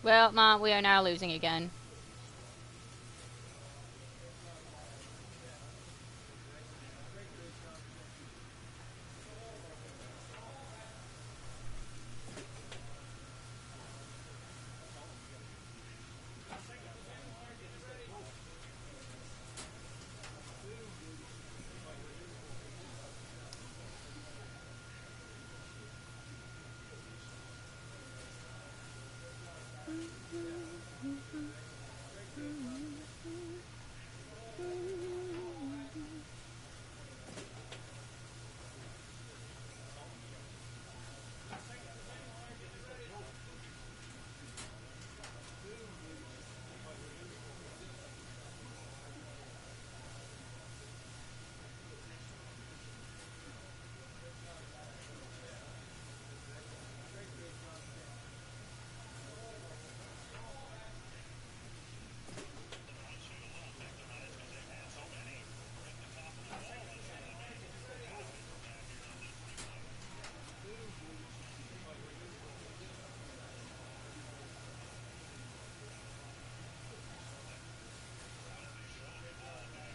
Well, Mom, we are now losing again.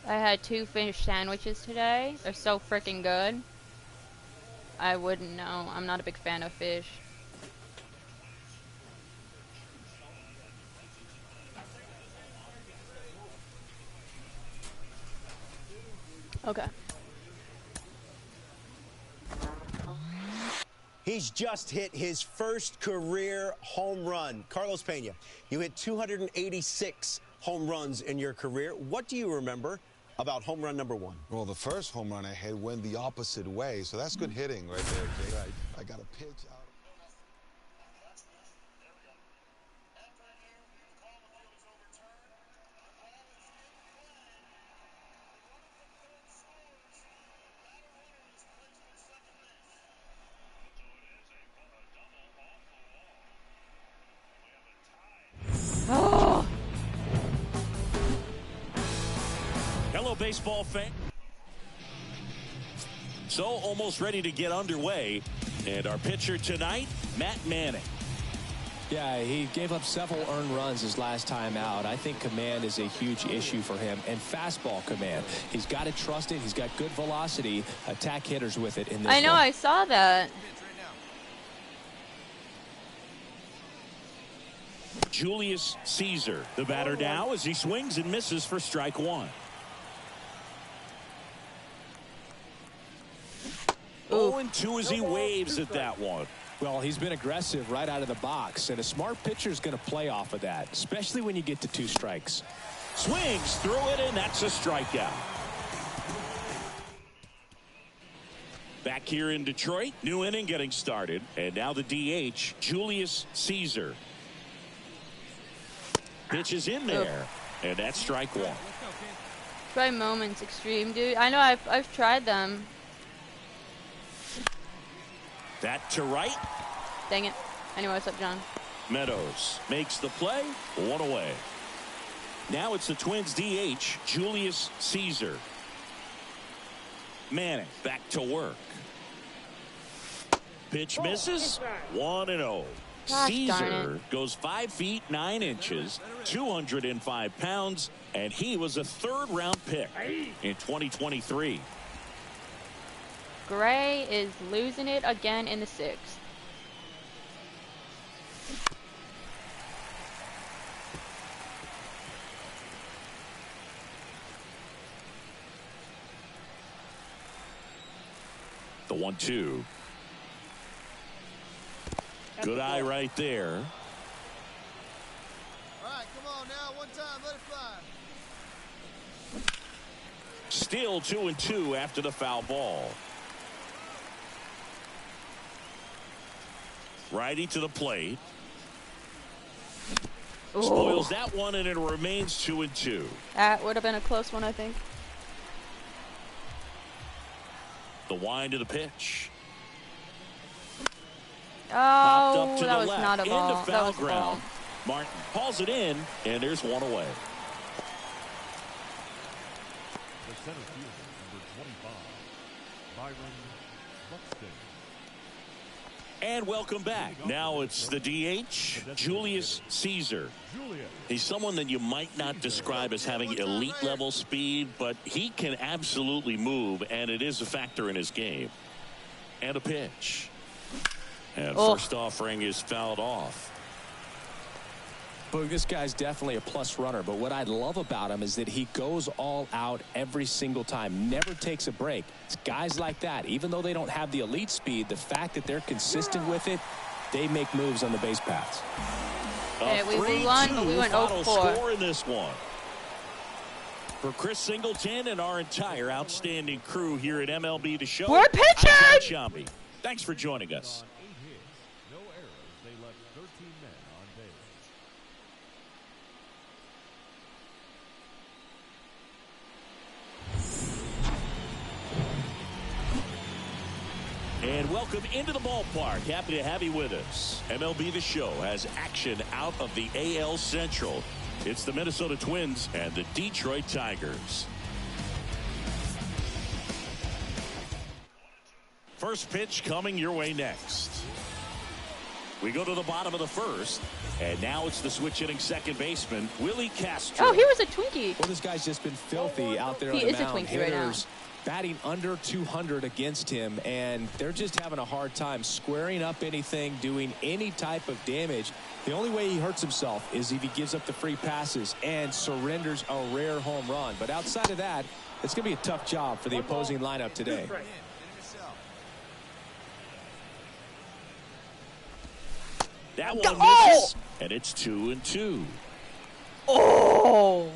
I had 2 fish sandwiches today. They're so freaking good. I wouldn't know. I'm not a big fan of fish. Okay. He's just hit his first career home run. Carlos Pena, you hit 286 home runs in your career. What do you remember about home run number 1? Well, the first home run I hit went the opposite way, so that's good hitting right there, Jake. Right. I got a pitch out. Oh! Hello, baseball fan. So almost ready to get underway. And our pitcher tonight, Matt Manning. Yeah, he gave up several earned runs his last time out. I think command is a huge issue for him, and fastball command. He's got to trust it. He's got good velocity. Attack hitters with it in this I know, one. I saw that. Julius Caesar, the batter now as he swings and misses for strike 1. 0-2 as he waves at that one. Well, he's been aggressive right out of the box, and a smart pitcher is going to play off of that, especially when you get to 2 strikes. Swings through it, and that's a strikeout. Back here in Detroit, new inning getting started, and now the DH, Julius Caesar. Pitch is in there, and that's strike 1. Try Moments Extreme, dude. I know I've tried them. That to right. Dang it. Anyway, what's up, John? Meadows makes the play, 1 away. Now it's the Twins DH, Julius Caesar. Manning back to work. Pitch misses, 1-0. Gosh, Caesar goes 5 feet 9 inches, 205 pounds, and he was a 3rd-round pick in 2023. Gray is losing it again in the 6th. The 1-2. Good eye right there. All right, come on now, one time, let it fly. Still 2-2 after the foul ball. Righty to the plate. Ooh. Spoils that one, and it remains 2-2. That would have been a close one, I think. The wind of the pitch. Oh, Up to that the was left, not a ball. into That foul was a ball. ground. Martin hauls it in, and there's 1 away. The center fielder, number 25, Byron Buxton. And welcome back. Now it's the DH, Julius Caesar. He's someone that you might not describe as having elite level speed, but he can absolutely move, and it is a factor in his game. And a pitch. And first offering is fouled off. But this guy's definitely a plus runner, but what I love about him is that he goes all out every single time, never takes a break. It's guys like that, even though they don't have the elite speed, the fact that they're consistent with it, they make moves on the base paths. Okay, we won, but we went 0-4. Score in this one. For Chris Singleton and our entire outstanding crew here at MLB The Show, we're pitching! Thanks for joining us. No errors. They left 13 men on base. And welcome into the ballpark. Happy to have you with us. MLB The Show has action out of the AL Central. It's the Minnesota Twins and the Detroit Tigers. First pitch coming your way next. We go to the bottom of the first, and now it's the switch hitting second baseman, Willie Castro. Oh, he was a Twinkie. Well, this guy's just been filthy out there on the mound. He is a Twinkie right now. Batting under 200 against him, and they're just having a hard time squaring up anything, doing any type of damage. The only way he hurts himself is if he gives up the free passes and surrenders a rare home run. But outside of that, it's going to be a tough job for the opposing lineup today. That one misses, and it's 2-2. Oh!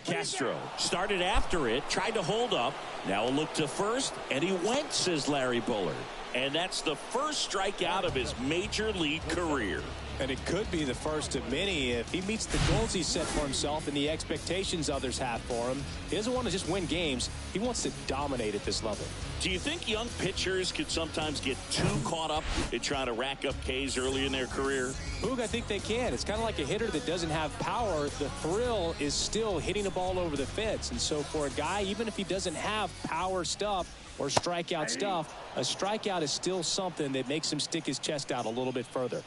Castro started after it, tried to hold up. Now a look to first, and he went, says Larry Bullard. And that's the first strikeout of his major league career. And it could be the first of many if he meets the goals he set for himself and the expectations others have for him. He doesn't want to just win games. He wants to dominate at this level. Do you think young pitchers could sometimes get too caught up in trying to rack up Ks early in their career? Boog, I think they can. It's kind of like a hitter that doesn't have power. The thrill is still hitting a ball over the fence. And so for a guy, even if he doesn't have power stuff or strikeout stuff, a strikeout is still something that makes him stick his chest out a little bit further.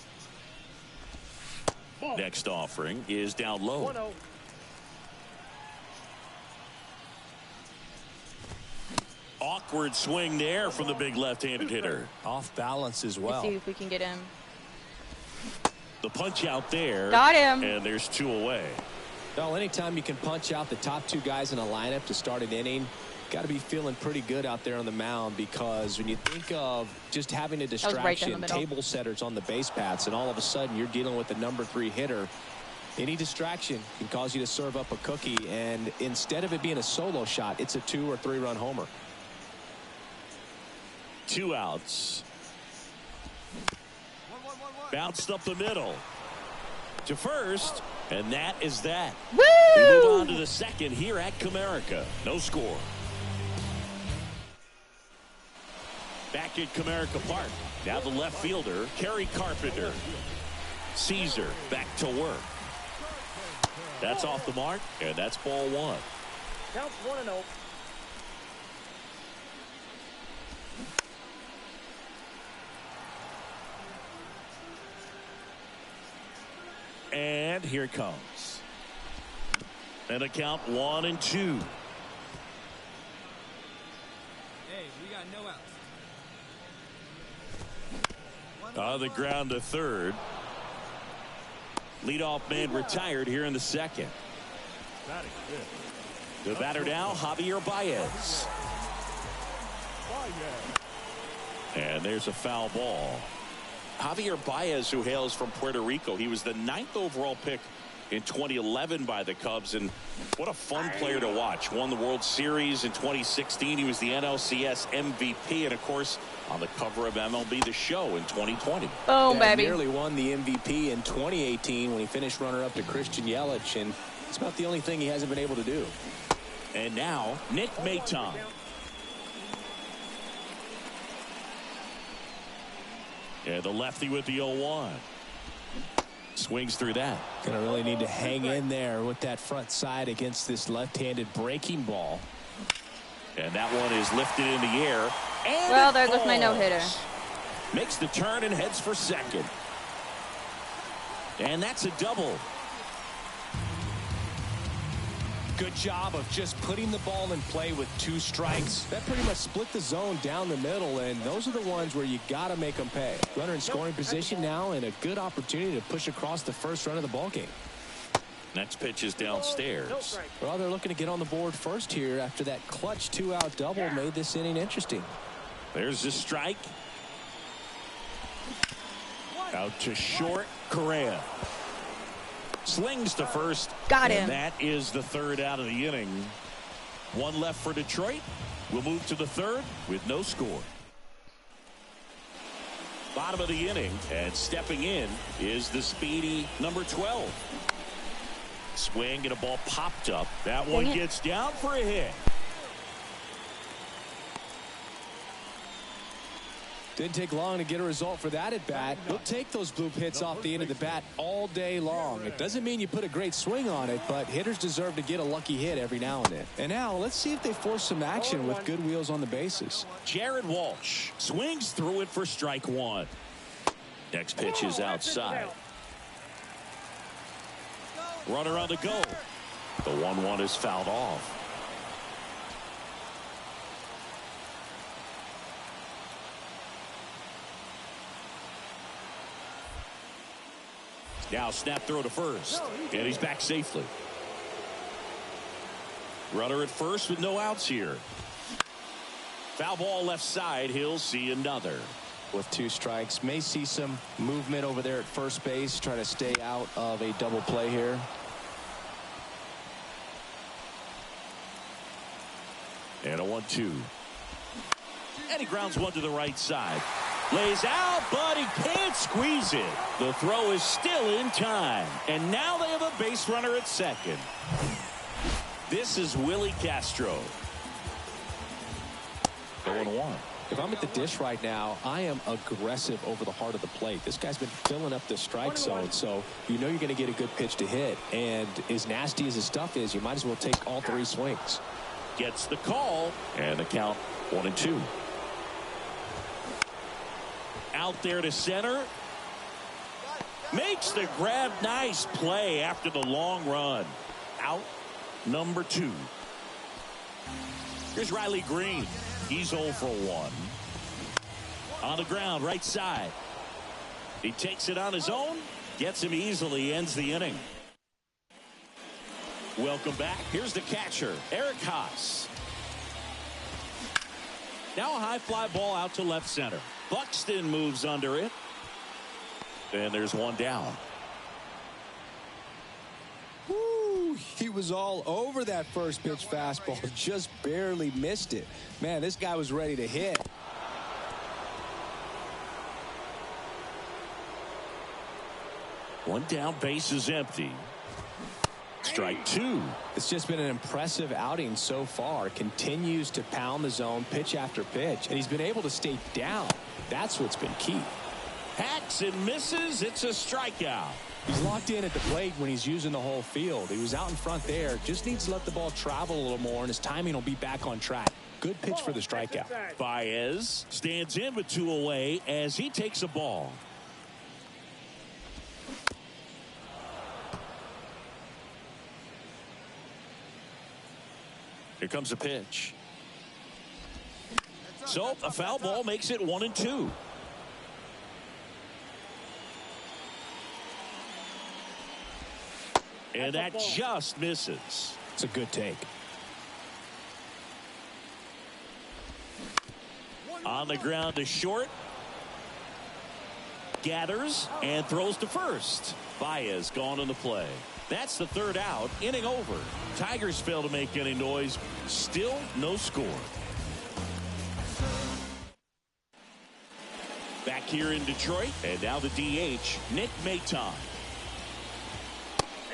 Next offering is down low. 1-0. Awkward swing there from the big left-handed hitter. Off balance as well. Let's see if we can get him. The punch out there. Got him. And there's 2 away. Well, anytime you can punch out the top 2 guys in a lineup to start an inning, got to be feeling pretty good out there on the mound, because when you think of just having a distraction, table setters on the base paths, and all of a sudden you're dealing with the number 3 hitter, any distraction can cause you to serve up a cookie, and instead of it being a solo shot, it's a 2 or 3 run homer. 2 outs. Bounced up the middle to first, and that is that. Woo! We move on to the second here at Comerica. No score. Back at Comerica Park. Now the left fielder, Kerry Carpenter. Caesar back to work. That's off the mark, and that's ball 1. Counts 1-0. And here it comes. And a count 1-2. Hey, we got no outs. On the ground to third. Leadoff man retired here in the second. The batter now, Javier Baez. And there's a foul ball. Javier Baez, who hails from Puerto Rico, he was the 9th overall pick in 2011 by the Cubs, and what a fun player to watch. Won the World Series in 2016. He was the NLCS MVP, and of course on the cover of MLB The Show in 2020. Boom, baby. He nearly won the MVP in 2018 when he finished runner-up to Christian Yelich, and it's about the only thing he hasn't been able to do. And now Nick Maton. Yeah, the lefty with the 0-1. Swings through that. Gonna really need to hang in there with that front side against this left-handed breaking ball. And that one is lifted in the air. And well, there goes my no-hitter. Makes the turn and heads for second. And that's a double. Good job of just putting the ball in play with 2 strikes. That pretty much split the zone down the middle, and those are the ones where you got to make them pay. Runner in scoring position now, and a good opportunity to push across the first run of the ball game. Next pitch is downstairs. Well, they're looking to get on the board first here after that clutch 2-out double made this inning interesting. There's the strike. Out to short, Correa. Slings to first. Got him. And that is the 3rd out of the inning. 1 left for Detroit. We'll move to the 3rd with no score. Bottom of the inning, and stepping in is the speedy number 12. Swing and a ball popped up. That one gets down for a hit. Didn't take long to get a result for that at bat. We'll take those bloop hits off the end of the bat all day long. It doesn't mean you put a great swing on it, but hitters deserve to get a lucky hit every now and then. And now let's see if they force some action with good wheels on the bases. Jared Walsh swings through it for strike 1. Next pitch is outside. Runner on the go. The 1-1 is fouled off. Now snap throw to first, and he's back safely. Runner at first with no outs here. Foul ball left side. He'll see another. With 2 strikes, may see some movement over there at first base, try to stay out of a double play here. And a 1-2. And he grounds one to the right side. Lays out, but he can't squeeze it. The throw is still in time. And now they have a base runner at second. This is Willie Castro. 0-1. If I'm at the dish right now, I am aggressive over the heart of the plate. This guy's been filling up the strike zone, so you know you're going to get a good pitch to hit. And as nasty as his stuff is, you might as well take all 3 swings. Gets the call, and the count 1-2. Out there to center. Makes the grab. Nice play after the long run. Out number 2. Here's Riley Green. He's 0 for 1. On the ground, right side. He takes it on his own. Gets him easily. Ends the inning. Welcome back. Here's the catcher, Eric Haas. Now a high fly ball out to left center. Buxton moves under it. And there's one down. Woo, he was all over that first pitch fastball. Just barely missed it. Man, this guy was ready to hit. One down, base is empty. Strike 2. It's just been an impressive outing so far. Continues to pound the zone pitch after pitch, and he's been able to stay down. That's what's been key. Hacks and misses. It's a strikeout. He's locked in at the plate when he's using the whole field. He was out in front there. Just needs to let the ball travel a little more, and his timing will be back on track. Good pitch for the strikeout. Baez stands in with 2 away as he takes a ball. Here comes a pitch. So a foul ball makes it 1-2. And that just misses. It's a good take. On the ground to short. Gathers and throws to first. Baez gone in the play. That's the 3rd out. Inning over. Tigers fail to make any noise. Still no score. Back here in Detroit. And now the DH, Nick Maton.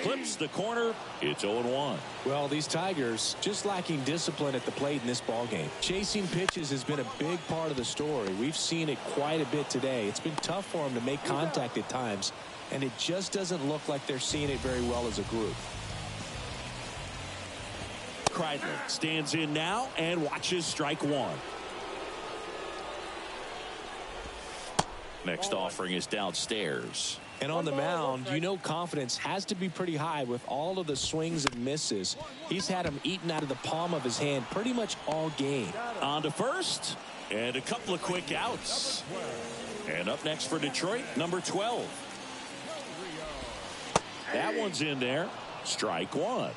Clips the corner. It's 0-1. Well, these Tigers just lacking discipline at the plate in this ballgame. Chasing pitches has been a big part of the story. We've seen it quite a bit today. It's been tough for them to make contact at times, and it just doesn't look like they're seeing it very well as a group. Kreidler stands in now and watches strike one. Next offering is downstairs. And on the mound, you know confidence has to be pretty high with all of the swings and misses. He's had them eaten out of the palm of his hand pretty much all game. On to first, and a couple of quick outs. And up next for Detroit, number 12. That one's in there. Strike one.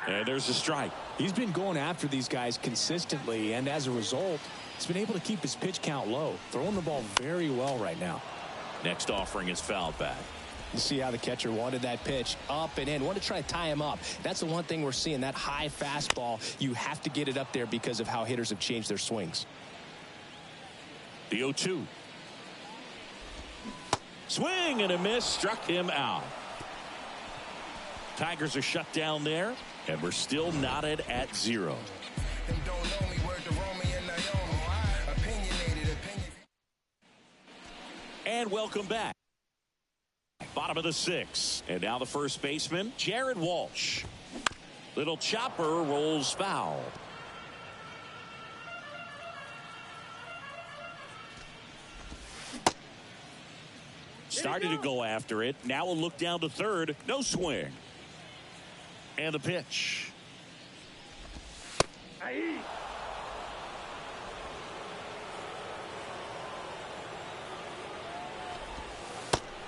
And there's a strike. He's been going after these guys consistently, and as a result, he's been able to keep his pitch count low, throwing the ball very well right now. Next offering is fouled back. You see how the catcher wanted that pitch up and in, wanted to try to tie him up. That's the one thing we're seeing, that high fastball. You have to get it up there because of how hitters have changed their swings. The 0-2. Swing and a miss, struck him out. Tigers are shut down there, and we're still knotted at 0. And welcome back. Bottom of the 6th. And now the first baseman, Jared Walsh. Little chopper rolls foul. Started to go after it. Now a look down to third. No swing. And the pitch.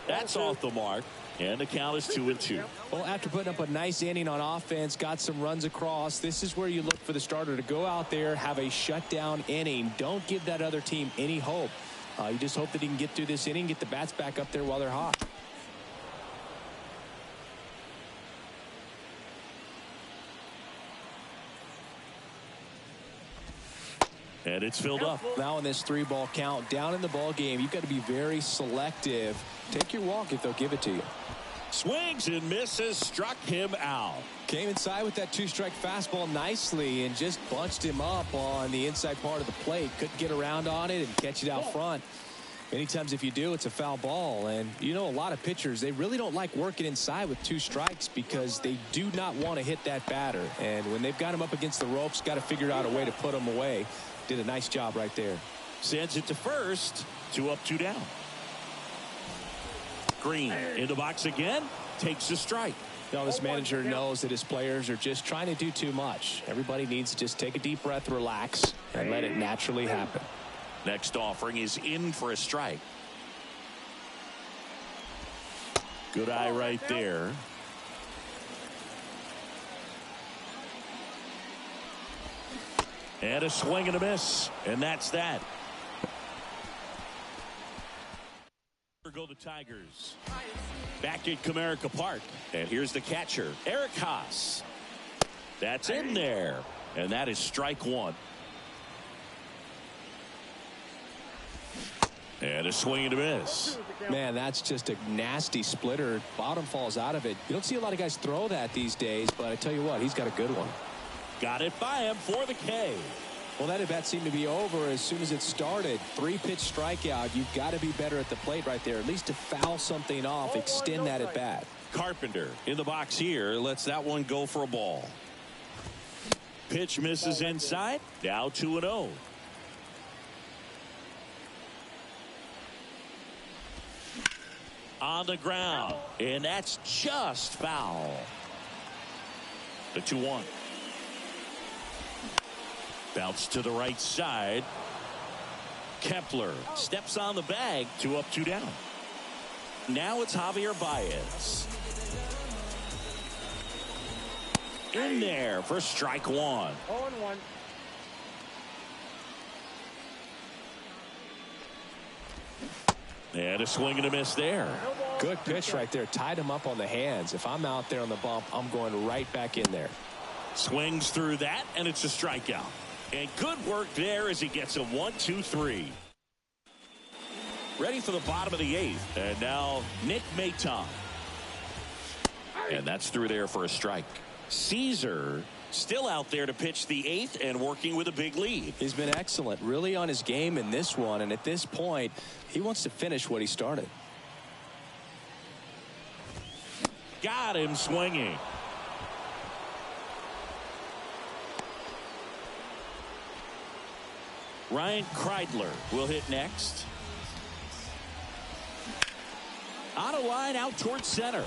That's off the mark. And the count is 2-2. Well, after putting up a nice inning on offense, got some runs across, this is where you look for the starter to go out there, have a shutdown inning. Don't give that other team any hope. You just hope that he can get through this inning, get the bats back up there while they're hot. And it's filled up. Now in this 3-ball count, down in the ball game, you've got to be very selective. Take your walk if they'll give it to you. Swings and misses, struck him out. Came inside with that 2-strike fastball nicely and just bunched him up on the inside part of the plate. Couldn't get around on it and catch it out front. Many times if you do, it's a foul ball. And you know, a lot of pitchers, they really don't like working inside with 2 strikes because they do not want to hit that batter. And when they've got him up against the ropes, got to figure out a way to put him away. Did a nice job right there. Sends it to first. 2 up, 2 down. Green in the box again. Takes a strike. You know, this manager knows that his players are just trying to do too much. Everybody needs to just take a deep breath, relax, and let it naturally happen. Next offering is in for a strike. Good eye right there. And a swing and a miss. And that's that. Go the Tigers. Back at Comerica Park. And here's the catcher, Eric Haas. That's in there. And that is strike one. And a swing and a miss. Man, that's just a nasty splitter. Bottom falls out of it. You don't see a lot of guys throw that these days, but I tell you what, he's got a good one. Got it by him for the K. Well, that at bat seemed to be over as soon as it started. 3-pitch strikeout. You've got to be better at the plate right there, at least to foul something off, extend that at bat. Carpenter in the box here lets that one go for a ball. Pitch misses inside. Now 2-0. On the ground, and that's just foul. The 2-1. Bounce to the right side. Kepler steps on the bag. 2 up, 2 down. Now it's Javier Baez. In there for strike one. 0-1. And a swing and a miss there. Good pitch right there. Tied him up on the hands. If I'm out there on the bump, I'm going right back in there. Swings through that, and it's a strikeout. And good work there as he gets a 1-2-3. Ready for the bottom of the 8th. And now Nick Maton. And that's through there for a strike. Caesar still out there to pitch the 8th and working with a big lead. He's been excellent, really on his game in this one. And at this point, he wants to finish what he started. Got him swinging. Ryan Kreidler will hit next. On a line out towards center.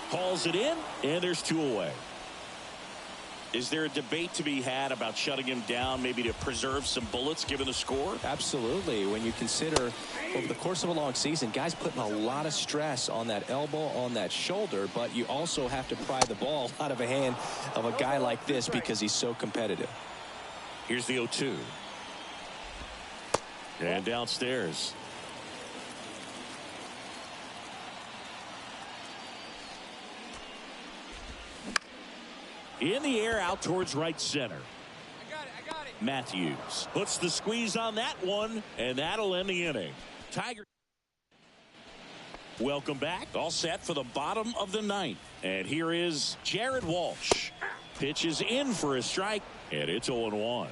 Hauls it in, and there's 2 away. Is there a debate to be had about shutting him down, maybe to preserve some bullets given the score? Absolutely. When you consider over the course of a long season, guys putting a lot of stress on that elbow, on that shoulder, but you also have to pry the ball out of a hand of a guy like this because he's so competitive. Here's the 0-2. And downstairs. In the air out towards right center. I got it. Matthews puts the squeeze on that one, and that'll end the inning. Tiger. Welcome back. All set for the bottom of the 9th. And here is Jared Walsh. Pitches in for a strike, and it's 0-1.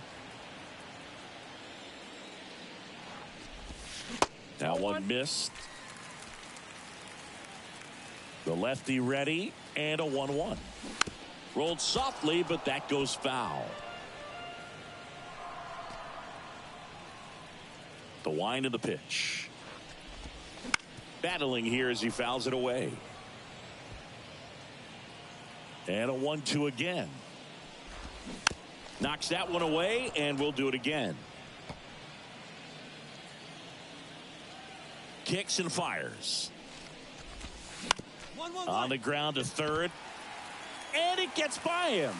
That one missed. The lefty ready, and a 1-1. Rolled softly, but that goes foul. The wind of the pitch. Battling here as he fouls it away. And a 1-2 again. Knocks that one away, and we'll do it again. Kicks and fires. On the ground to third. And it gets by him.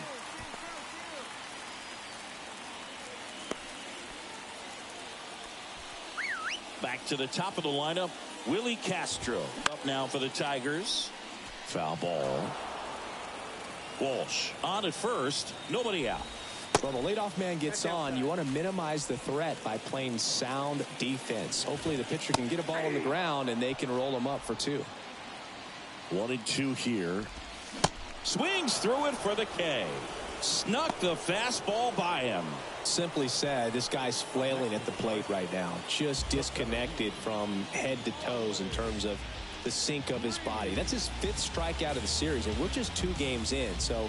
Back to the top of the lineup. Willie Castro up now for the Tigers. Foul ball. Walsh on at first. Nobody out. Well, the leadoff man gets on. You want to minimize the threat by playing sound defense. Hopefully the pitcher can get a ball on the ground and they can roll him up for 2. 1-2 here. Swings through it for the K. Snuck the fastball by him. Simply said, this guy's flailing at the plate right now. Just disconnected from head to toes in terms of the sink of his body. That's his 5th strikeout of the series, and we're just 2 games in. So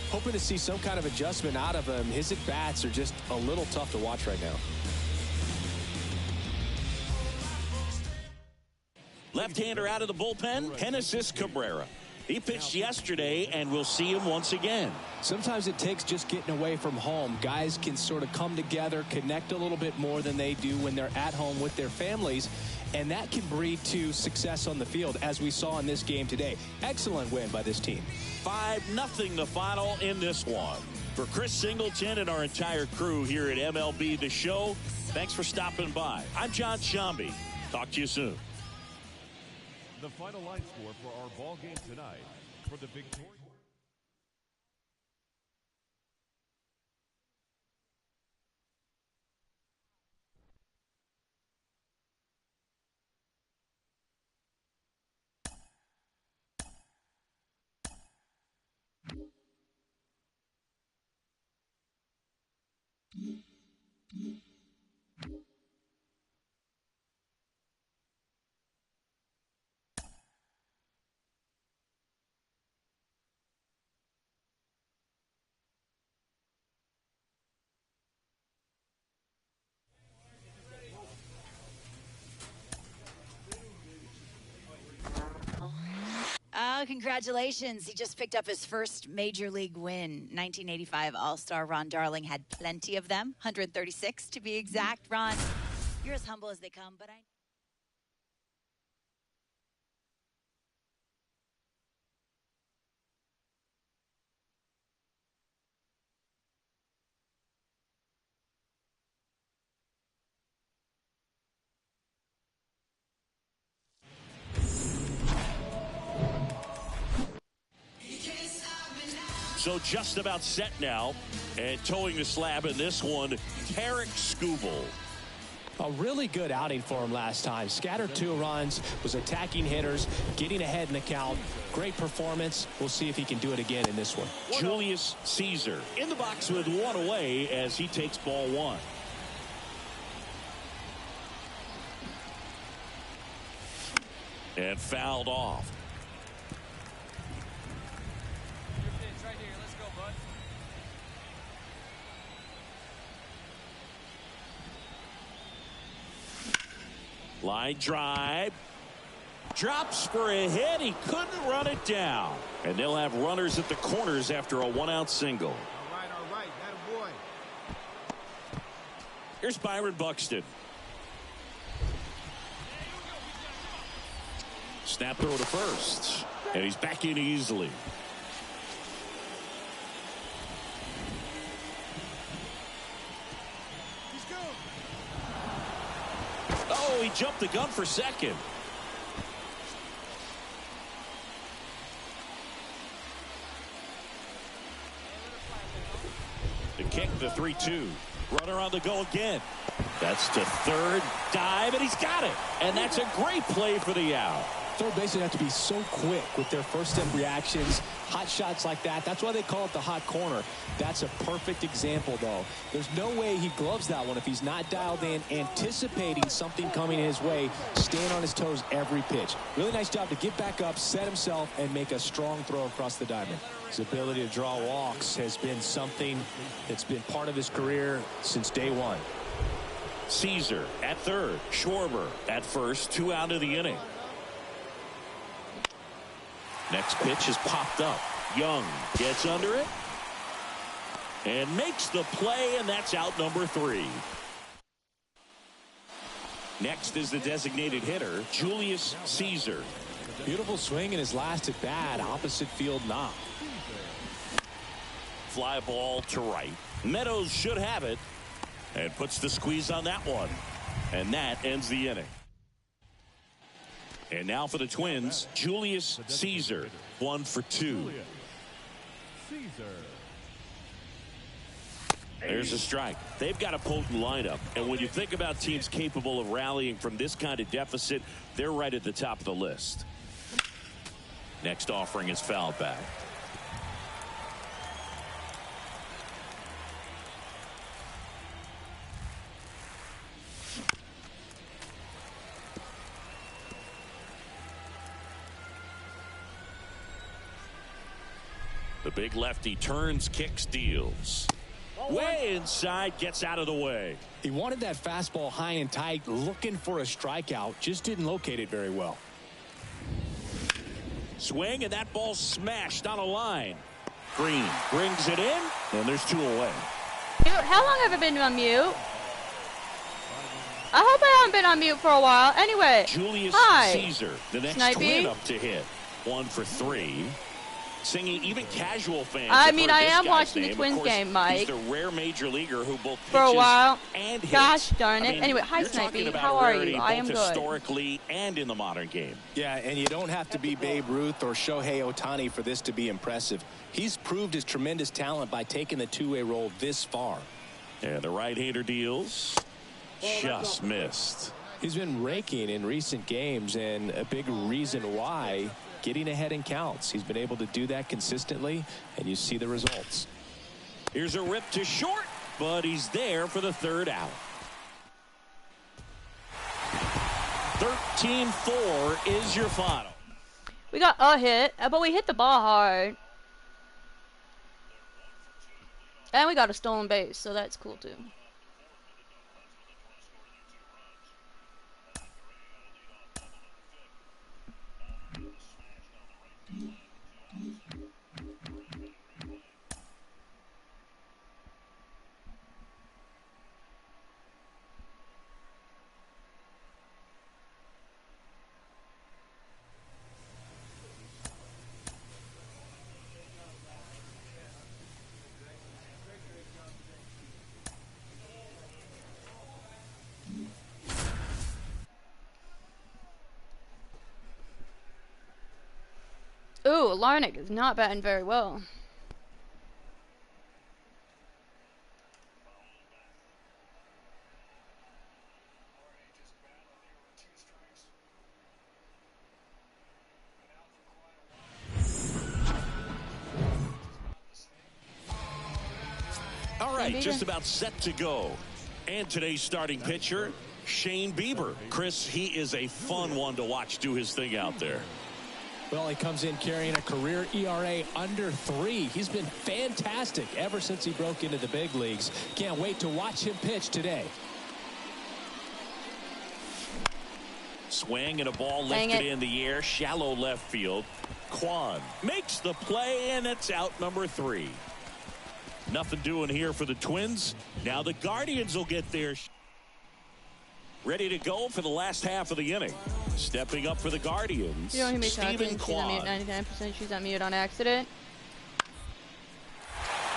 hoping to see some kind of adjustment out of him. His at-bats are just a little tough to watch right now. Left-hander out of the bullpen, Genesis Cabrera. He pitched yesterday, and we'll see him once again. Sometimes it takes just getting away from home. Guys can sort of come together, connect a little bit more than they do when they're at home with their families, and that can breed to success on the field, as we saw in this game today. Excellent win by this team. 5-0 the final in this one. For Chris Singleton and our entire crew here at MLB The Show, thanks for stopping by. I'm John Shambi. Talk to you soon. The final line score for our ball game tonight. For the victorious. Congratulations. He just picked up his first major league win. 1985 All-Star Ron Darling had plenty of them, 136 to be exact. Ron, you're as humble as they come, but I... So just about set now, and towing the slab in this one, Tarik Skubal. A really good outing for him last time. Scattered 2 runs, was attacking hitters, getting ahead in the count. Great performance. We'll see if he can do it again in this one. Julius Caesar in the box with 1 away as he takes ball 1. And fouled off. Line drive. Drops for a hit. He couldn't run it down. And they'll have runners at the corners after a one-out single. All right, that boy. Here's Byron Buxton. Snap throw to first. And he's back in easily. Oh, he jumped the gun for second. The kick, the 3-2. Runner on the go again. That's to third. Dive, and he's got it. And that's a great play for the out. Third basemen have to be so quick with their first step reactions. Hot shots like that. That's why they call it the hot corner. That's a perfect example, though. There's no way he gloves that one if he's not dialed in, anticipating something coming his way, staying on his toes every pitch. Really nice job to get back up, set himself, and make a strong throw across the diamond. His ability to draw walks has been something that's been part of his career since day one. Caesar at third. Schwarber at first. 2 out of the inning. Next pitch is popped up. Young gets under it and makes the play, and that's out number 3. Next is the designated hitter, Julius Caesar. Beautiful swing in his last at bat. Opposite field knock. Fly ball to right. Meadows should have it and puts the squeeze on that one. And that ends the inning. And now for the Twins, Julius Caesar, 1 for 2. There's a strike. They've got a potent lineup. And when you think about teams capable of rallying from this kind of deficit, they're right at the top of the list. Next offering is fouled back. The big lefty turns, kicks, deals. Way inside, gets out of the way. He wanted that fastball high and tight, looking for a strikeout. Just didn't locate it very well. Swing, and that ball smashed on a line. Green brings it in, and there's 2 away. Dude, how long have I been on mute? I hope I haven't been on mute for a while. Anyway, Julius hi. Caesar, the next Snipey. twin up to hit. 1 for 3. Singing, even casual fans. I mean, I am guy's watching the name. Twins Of course, game, Mike. He's the rare major leaguer who both For a pitches while. and hits. Gosh darn it. I mean, Anyway, hi, you're talking Snipey. about How are rarity you? I am both good. historically and in the modern game. Yeah, and you don't have to be Babe Ruth or Shohei Ohtani for this to be impressive. He's proved his tremendous talent by taking the two-way role this far. And the right-hander deals. Just missed. He's been raking in recent games, and a big reason why, getting ahead in counts. He's been able to do that consistently, and you see the results. Here's a rip to short, but he's there for the 3rd out. 13-4 is your final. We got a hit, but we hit the ball hard. And we got a stolen base, so that's cool too. Ooh, Larnick is not batting very well. All right, just about set to go. And today's starting pitcher, Shane Bieber. Chris, he is a fun one to watch do his thing out there. Well, he comes in carrying a career ERA under 3. He's been fantastic ever since he broke into the big leagues. Can't wait to watch him pitch today. Swing and a ball Dang lifted it. in the air, shallow left field. Kwan makes the play, and it's out number 3. Nothing doing here for the Twins. Now the Guardians will get their ready to go for the last half of the inning. Stepping up for the Guardians, You don't hear me Stephen talking. She's on mute. Kwan. 99%. She's on mute on accident.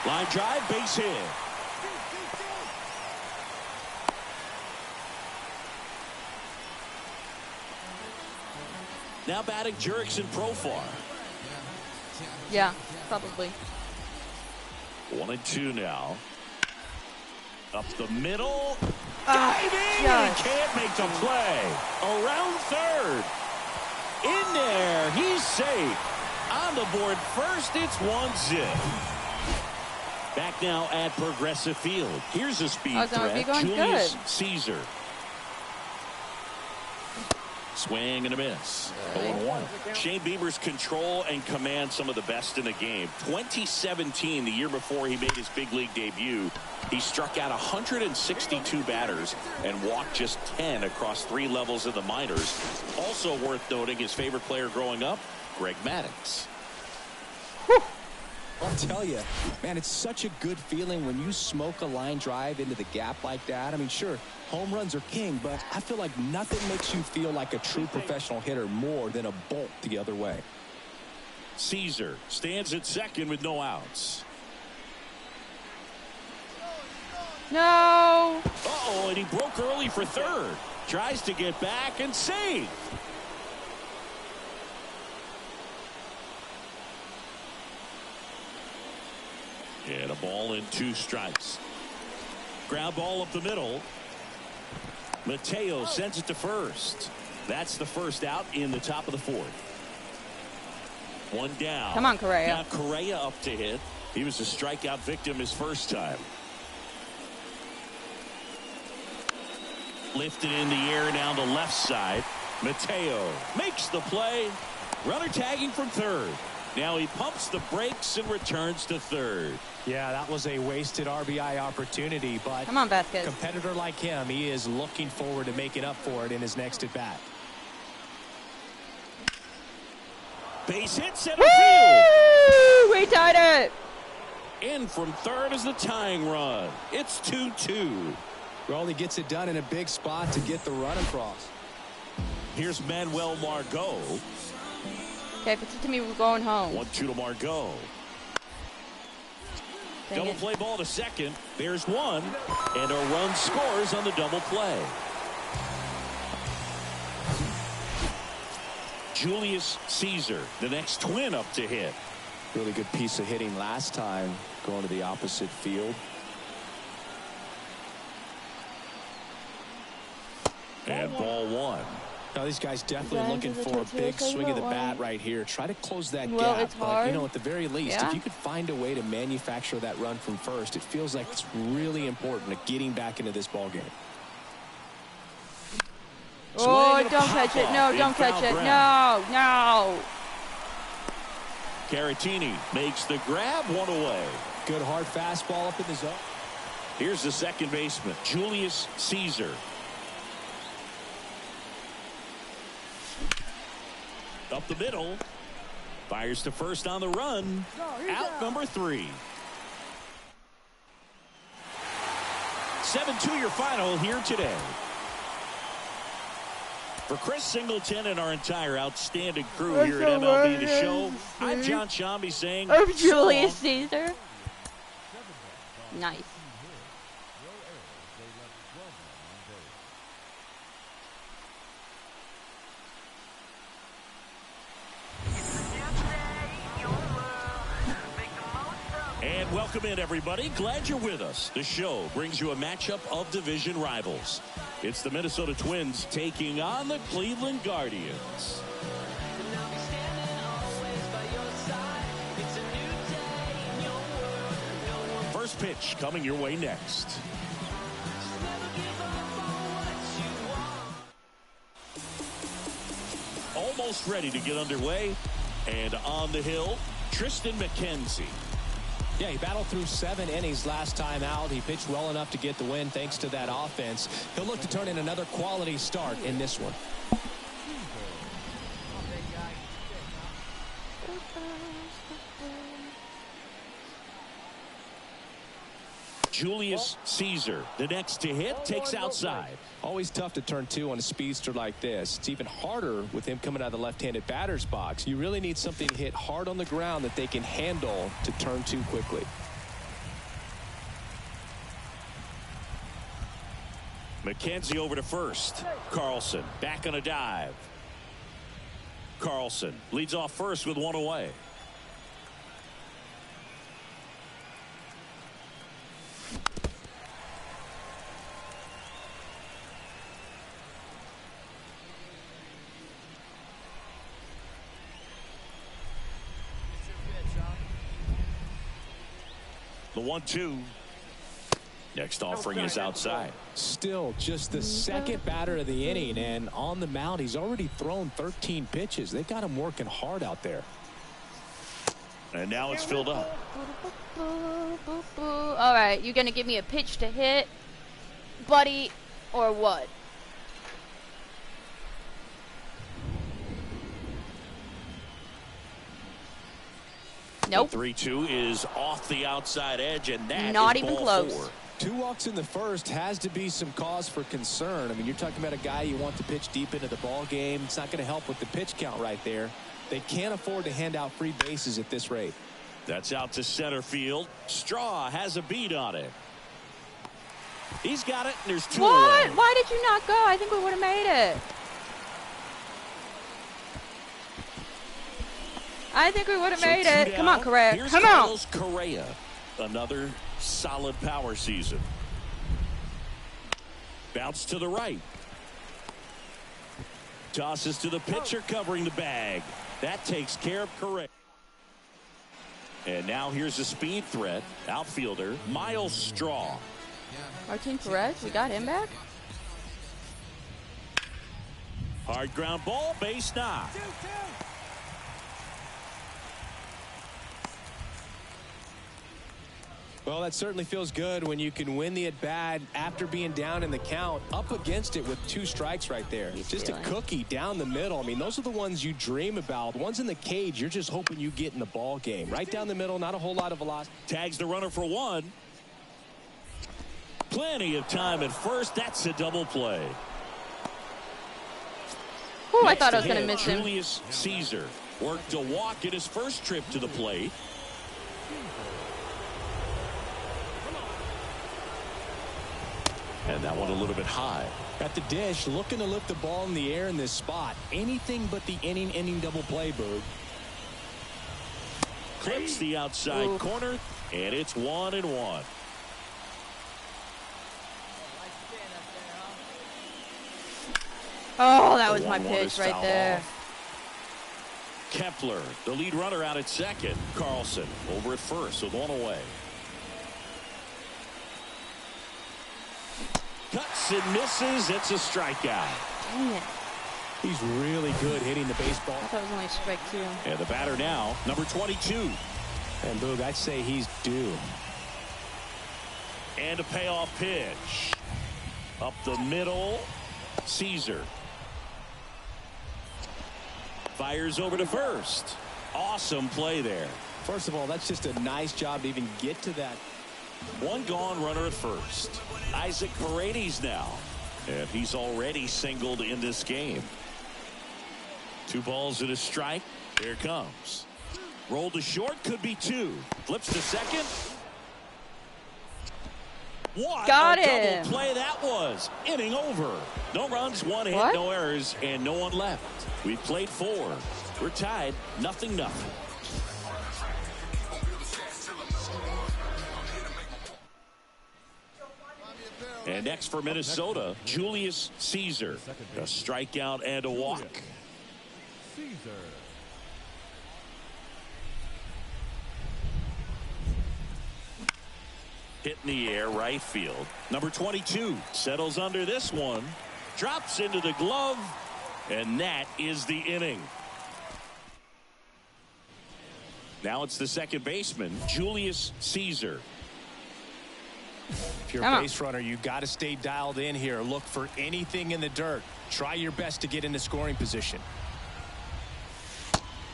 Line drive, base hit. Now batting Jurickson Profar. Yeah, probably. 1-2 now. Up the middle. Ah, Diving! yes. He can't make the play. Around third. In there. He's safe. On the board first. It's 1-0. Back now at Progressive Field. Here's a speed Oh, so threat. going Julius good. Caesar. Swing and a miss. 0-1. Shane Bieber's control and command some of the best in the game. 2017, the year before he made his big league debut, he struck out 162 batters and walked just 10 across 3 levels in the minors. Also worth noting, his favorite player growing up, Greg Maddux. I'll tell you, man, it's such a good feeling when you smoke a line drive into the gap like that. I mean, sure, home runs are king, but I feel like nothing makes you feel like a true professional hitter more than a bolt the other way. Caesar stands at second with no outs. No. Uh-oh, and he broke early for third. Tries to get back and save. And a ball and 2 strikes. Ground ball up the middle. Mateo sends it to first. That's the first out in the top of the 4th. 1 down. Come on, Correa. Now Correa up to hit. He was a strikeout victim his first time. Lifted in the air down the left side. Mateo makes the play. Runner tagging from third. Now he pumps the brakes and returns to third. Yeah, that was a wasted RBI opportunity, but Come on, Vasquez. competitor like him, he is looking forward to making up for it in his next at bat. Base hit, center field. Woo! We tied it. In from third is the tying run. It's 2-2. Well, he gets it done in a big spot to get the run across. Here's Manuel Margot. Okay, if it's to me, we're going home. 1-2 to Margot. Dang Double it. play ball to second. There's one. And a run scores on the double play. Julius Caesar, the next Twin up to hit. Really good piece of hitting last time, going to the opposite field. And ball 1. Now, these guys definitely Guys, looking is it for a Cynthia? big Tell you swing of the what, bat why? right here. Try to close that Well, gap. it's But, hard. you know, at the very least, Yeah. if you could find a way to manufacture that run from first, it feels like it's really important to getting back into this ball game. Oh, Swing and a don't catch it. pop-up No, in don't catch foul it. ground. No, no. Caratini makes the grab, 1 away. Good hard fastball up in the zone. Here's the second baseman, Julius Caesar. Up the middle. Fires to first on the run. Out number 3. 7-2 your final here today. For Chris Singleton and our entire outstanding crew here at MLB The Show, I'm John Shambi saying Of so Julius long. Caesar. Nice. And welcome in, everybody. Glad you're with us. The show brings you a matchup of division rivals. It's the Minnesota Twins taking on the Cleveland Guardians. First pitch coming your way next. Almost ready to get underway. And on the hill, Tristan McKenzie. Yeah, he battled through 7 innings last time out. He pitched well enough to get the win thanks to that offense. He'll look to turn in another quality start in this one. Julius Caesar, the next to hit, takes outside. Always tough to turn two on a speedster like this. It's even harder with him coming out of the left-handed batter's box. You really need something to hit hard on the ground that they can handle to turn two quickly. McKenzie over to first. Carlson back on a dive. Carlson leads off first with one away. The 1-2. Next offering is outside. Still just the second batter of the inning, and on the mound he's already thrown 13 pitches. They got him working hard out there. And now it's filled up. All right, you gonna give me a pitch to hit, buddy, or what? Nope. The 3-2 is off the outside edge, and that not is even ball close. 4. 2 walks in the first has to be some cause for concern. I mean, you're talking about a guy you want to pitch deep into the ball game. It's not going to help with the pitch count right there. They can't afford to hand out free bases at this rate. That's out to center field. Straw has a beat on it. He's got it, and there's 2 What? away. Why did you not go? I think we would have made it. I think we would have made it. Come on, Correa. Here's Come on. Carlos Correa. Another solid power season. Bounce to the right. Tosses to the pitcher covering the bag. That takes care of Correa. And now here's a speed threat. Outfielder Miles Straw. Martin Perez, we got him back. Hard ground ball, base knock. Well, that certainly feels good when you can win the at-bat after being down in the count, up against it with 2 strikes right there. Just a cookie down the middle. I mean, those are the ones you dream about. Ones in the cage, you're just hoping you get in the ball game. Right down the middle, not a whole lot of velocity. Tags the runner for 1. Plenty of time at first. That's a double play. Ooh, I thought I was going to miss him. Julius Caesar worked a walk at his first trip to the plate. And that one a little bit high. At the dish, looking to lift the ball in the air in this spot. Anything but the inning double play, Boog. Clips the outside corner, and it's 1-1. Oh, that was my 1-1 pitch is right fouled there. off. Kepler, the lead runner out at second. Carlson over at first with 1 away. Cuts and misses. It's a strikeout. Dang it. He's really good hitting the baseball. I thought it was only strike 2. And the batter now, number 22. And Boog, I'd say he's due. And a payoff pitch. Up the middle, Caesar. Fires over to first. Awesome play there. First of all, that's just a nice job to even get to that. 1 gone, runner at first. Isaac Paredes now. And he's already singled in this game. 2 balls and a strike. Here comes. Roll to short, could be 2. Flips to second. What Got a him. double play that was. Inning over. No runs, 1 hit, What? no errors, and no one left. We've played 4. We're tied, 0-0. And next for Minnesota, Julius Caesar. A strikeout and a walk. Caesar. Hit in the air, right field. Number 22 settles under this one. Drops into the glove. And that is the inning. Now it's the second baseman, Julius Caesar. If you're a base runner, you got to stay dialed in here. Look for anything in the dirt. Try your best to get into scoring position.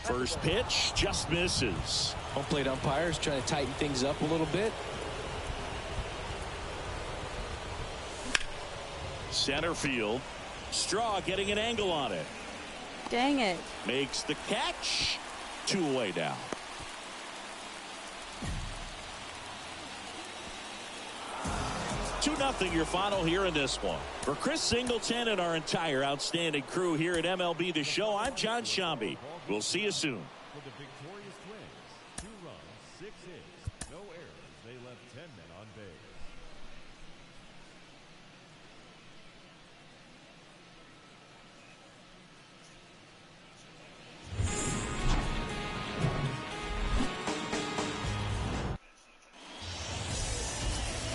First pitch just misses. Home plate umpires trying to tighten things up a little bit. Center field. Straw getting an angle on it. Dang it. Makes the catch. 2 away now. Nothing your final here in this one. For Chris Singleton and our entire outstanding crew here at MLB The Show, I'm John Shambi. We'll see you soon. For the victorious Twins, 2 runs, 6 hits, no errors. They left 10 men on base.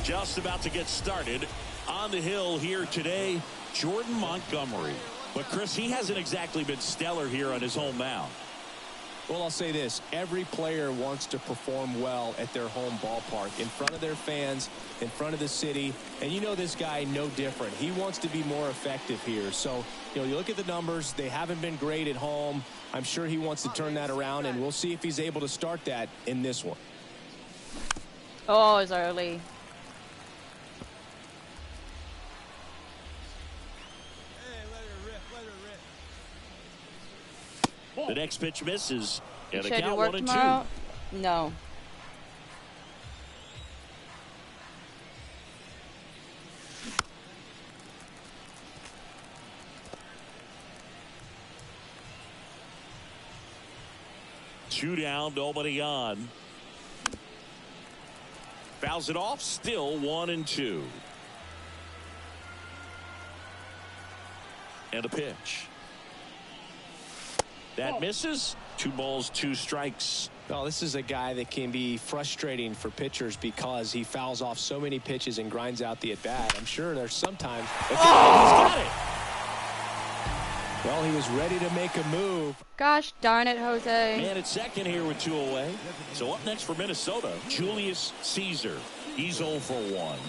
Just about to get started on the hill here today, Jordan Montgomery. But Chris, he hasn't exactly been stellar here on his home mound. Well, I'll say this. Every player wants to perform well at their home ballpark, in front of their fans, in front of the city. And you know this guy no different. He wants to be more effective here. So, you know, you look at the numbers. They haven't been great at home. I'm sure he wants to turn that around, and we'll see if he's able to start that in this one. Oh, it's early. The next pitch misses. And the Should I do count work 1-2. tomorrow? No. Two down, nobody on. Fouls it off, still 1-2. And a pitch. That misses. 2 balls, 2 strikes. Well, this is a guy that can be frustrating for pitchers because he fouls off so many pitches and grinds out the at-bat. I'm sure there's sometimes. He's got it. Well, he was ready to make a move. Gosh darn it, Jose. Man at second here with 2 away. So up next for Minnesota, Julius Caesar. He's 0 for 1.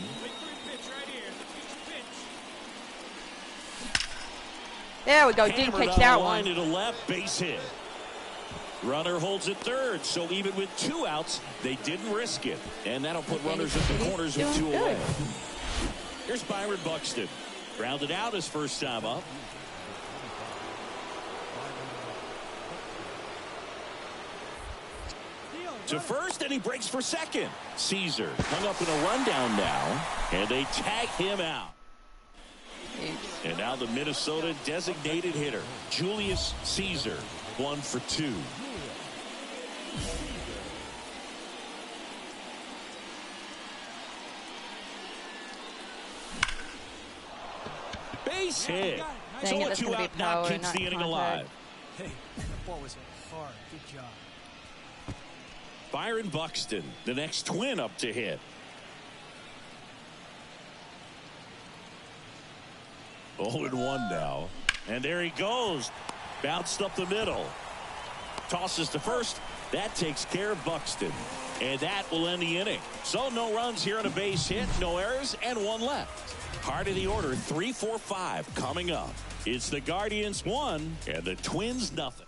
There we go. Didn't Hammered catch on that the line one. to the left, base hit. Runner holds at third, so even with 2 outs, they didn't risk it. And that'll put runners at the corners with 2 away. Here's Byron Buxton. Grounded out his first time up. To first, and he breaks for second. Caesar hung up in a rundown now, and they tag him out. And now the Minnesota designated hitter, Julius Caesar, 1 for 2. Base hit. Dang it, So a that's 2 gonna be out knock power, keeps not the inning contact. alive. Hey, that ball was hard. Good job. Byron Buxton, the next Twin up to hit. 0-1 now. And there he goes. Bounced up the middle. Tosses to first. That takes care of Buxton. And that will end the inning. So no runs here on a base hit, no errors, and 1 left. Part of the order, 3, 4, 5 coming up. It's the Guardians 1 and the Twins nothing.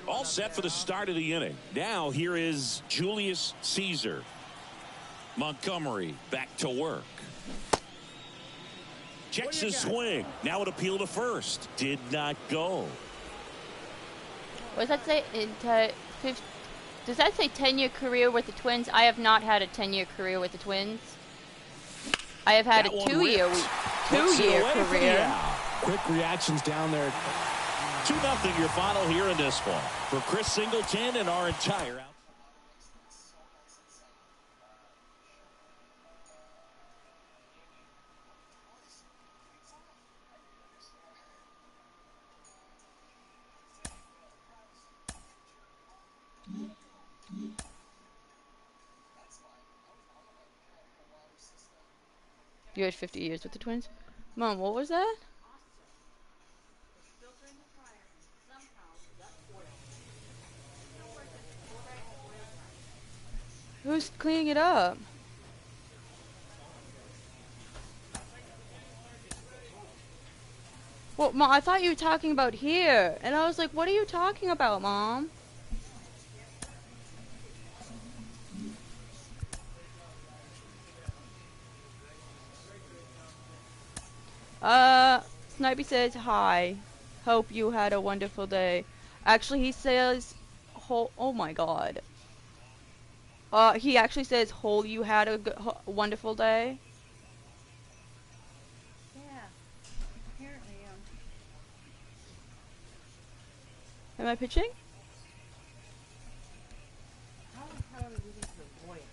All set for the start of the inning. Now here is Julius Caesar. Montgomery back to work. Checks his swing. Now an appeal to first. Did not go. What does that say? Does that say 10-year career with the Twins? I have not had a 10-year career with the Twins. I have had a 2-year career. Quick reactions down there. 2-0 your final here in this one. For Chris Singleton and our entire out. You had 50 years with the Twins? Mom, what was that? Who's cleaning it up? Well, Mom, I thought you were talking about here. And I was like, what are you talking about, Mom? Snipey says, hi. Hope you had a wonderful day. Actually, he says, oh my god. He actually says, you had a wonderful day. Am I pitching? How the hell are we losing to the Warriors?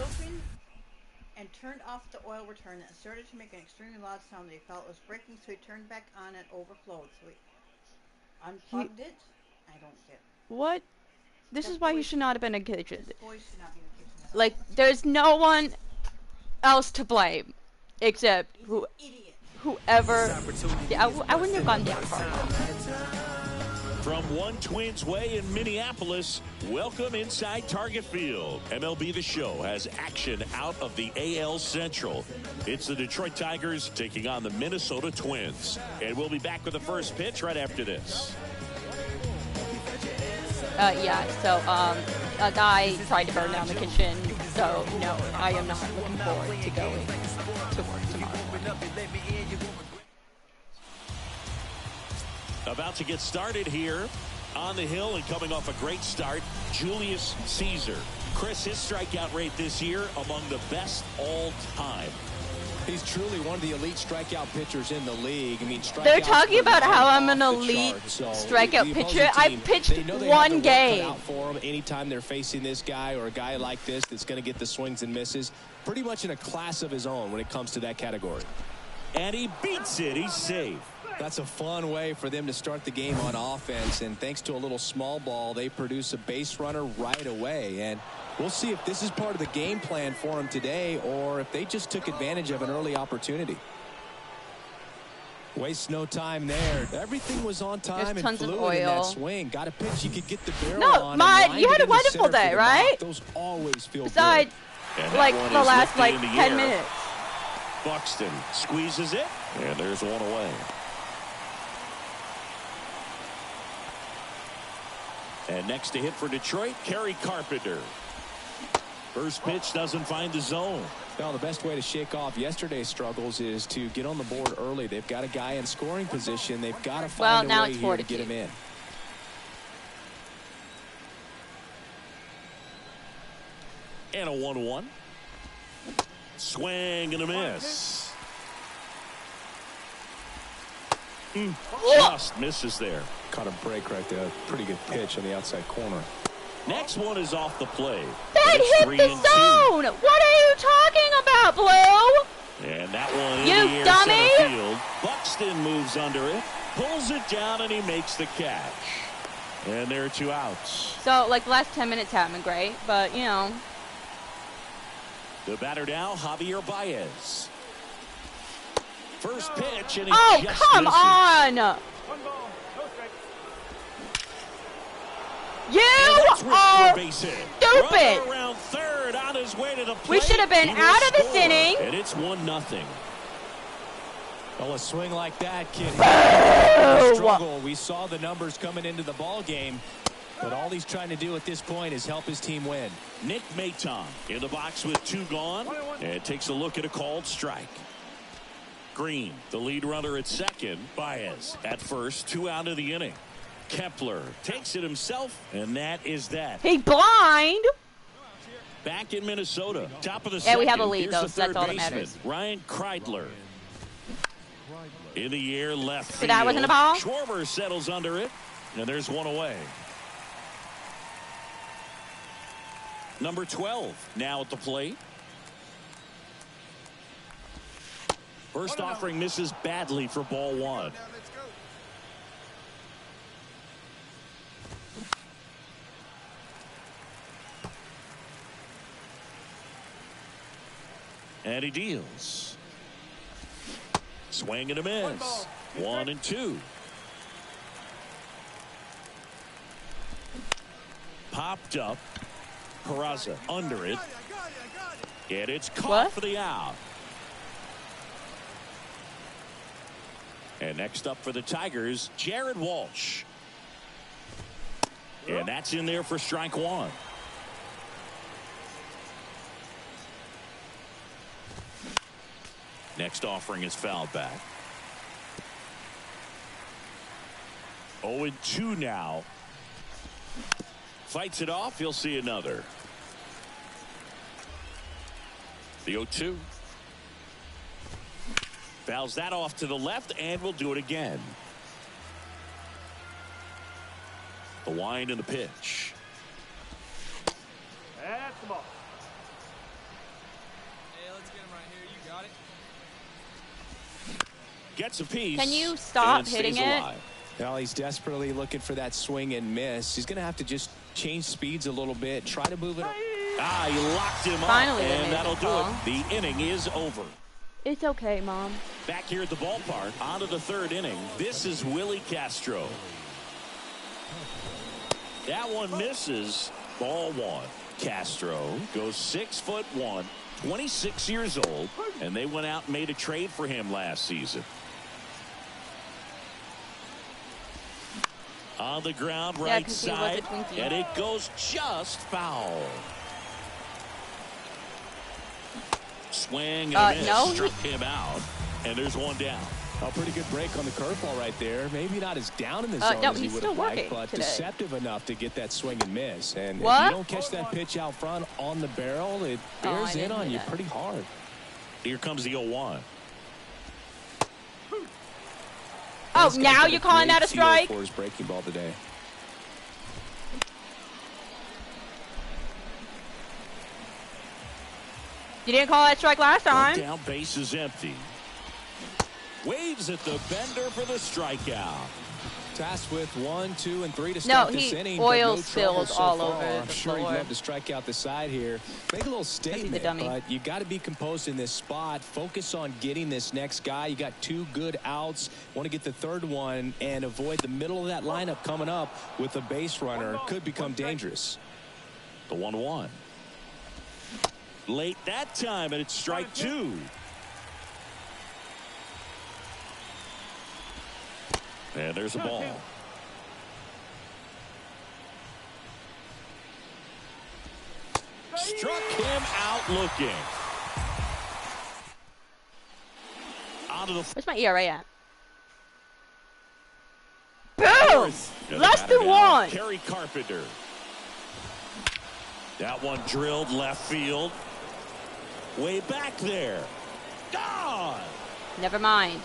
Opened and turned off the oil return and started to make an extremely loud sound that he felt was breaking, so he turned back on and overflowed. So he unplugged it. I don't get it. What? This is why he should not have been in the kitchen. This boy should not be in the kitchen. Like, there's no one else to blame except whoever. Yeah, I wouldn't have gone that far. From One Twins Way in Minneapolis, welcome inside Target Field. MLB The Show has action out of the AL Central. It's the Detroit Tigers taking on the Minnesota Twins. And we'll be back with the first pitch right after this. Yeah, so, a guy tried to burn down the kitchen, so, no, I am not looking forward to going to work tomorrow. About to get started here on the hill and coming off a great start, Julius Caesar. Chris, his strikeout rate this year among the best all time. He's truly one of the elite strikeout pitchers in the league. I mean, they're talking about how I'm an elite strikeout pitcher. I pitched one game. Out for him anytime they're facing this guy or a guy like this that's going to get the swings and misses. Pretty much in a class of his own when it comes to that category. And he beats it. He's safe. That's a fun way for them to start the game on offense, and thanks to a little small ball, they produce a base runner right away. And we'll see if this is part of the game plan for them today or if they just took advantage of an early opportunity. Waste no time there. Everything was on time and fluid in that swing. Got a pitch you could get the barrel on. No, you had a wonderful day, right? Those always feel besides, good. like, the last, like, 10 minutes. Buxton squeezes it, and there's one away. And next to hit for Detroit, Kerry Carpenter. First pitch doesn't find the zone. Well, the best way to shake off yesterday's struggles is to get on the board early. They've got a guy in scoring position. They've got to find a way here to get him in. And a 1-1. Swing and a miss. Just misses there. Caught a break right there. Pretty good pitch on the outside corner. Next one is off the plate. That hit the zone! What are you talking about, Blue? And that one in the air center field. Buxton moves under it, pulls it down, and he makes the catch. And there are 2 outs. So, like, the last 10 minutes haven't been great, but, you know. The batter now, Javier Baez. First pitch, and he just come misses. on! You are stupid! Around third, on his way to the plate. We should have been out of this inning. And it's 1-0. Well, a swing like that can struggle. We saw the numbers coming into the ball game, but all he's trying to do at this point is help his team win. Nick Maton in the box with 2 gone, and takes a look at a called strike. Green, the lead runner at second. Baez at first, 2 out of the inning. Kepler takes it himself, and that is that. He's blind. Back in Minnesota, top of the second. We have a lead, Here's though, the so that's all that baseman, matters. Ryan Kreidler. In the air, left field. So that wasn't a ball? Schwarber settles under it, and there's 1 away. Number 12 now at the plate. First offering misses badly for ball 1. And he deals. Swing and a miss. 1-2. Popped up. Peraza under it. And it's caught What? for the out. And next up for the Tigers, Jared Walsh. And that's in there for strike one. Next offering is fouled back. 0-2 now. Fights it off. He'll see another. The 0-2. Fouls that off to the left, and we'll do it again. The wind and the pitch. That's the ball. Hey, let's get him right here. You got it. Gets a piece. Can you stop hitting it? Alive. Well, he's desperately looking for that swing and miss. He's going to have to just change speeds a little bit, try to move it. Ah, he locked him Finally, up, they made and that'll the do call. it. The inning is over. It's okay, Mom. Back here at the ballpark, on to the third inning. This is Willie Castro. That one misses. Ball one. Castro goes 6'1", 26 years old, and they went out and made a trade for him last season. On the ground, right 'cause he was a side, TWINKIE. and it goes just foul. Swing and a miss, no, struck him out, and there's one down. A pretty good break on the curveball right there. Maybe not as down in the zone no, as he he's would still have liked, working but today. deceptive enough to get that swing and miss. And if What? you don't catch that pitch out front on the barrel, it bears I in didn't on hear you that. pretty hard. Here comes the 0-1. Oh, This guy's now got you're calling great that a feel strike? for his breaking ball today. You didn't call that strike last One time. down, base is empty. Waves at the bender for the strikeout. Tasked with 1, 2, and 3 to No, start this he inning. oil but no spilled trouble so all far. over I'm the sure he'd floor. love to strike out the side here. Make a little he's a statement, dummy. but you got to be composed in this spot. Focus on getting this next guy. You got 2 good outs. Want to get the third one and avoid the middle of that lineup coming up with a base runner. Could become dangerous. The 1-1. Late that time, and it's strike 2. And there's a ball. Struck him out looking. Out of the Where's my ERA at? Boom! Less than one. Kerry Carpenter. That one drilled left field. Way back there. Gone. Never mind.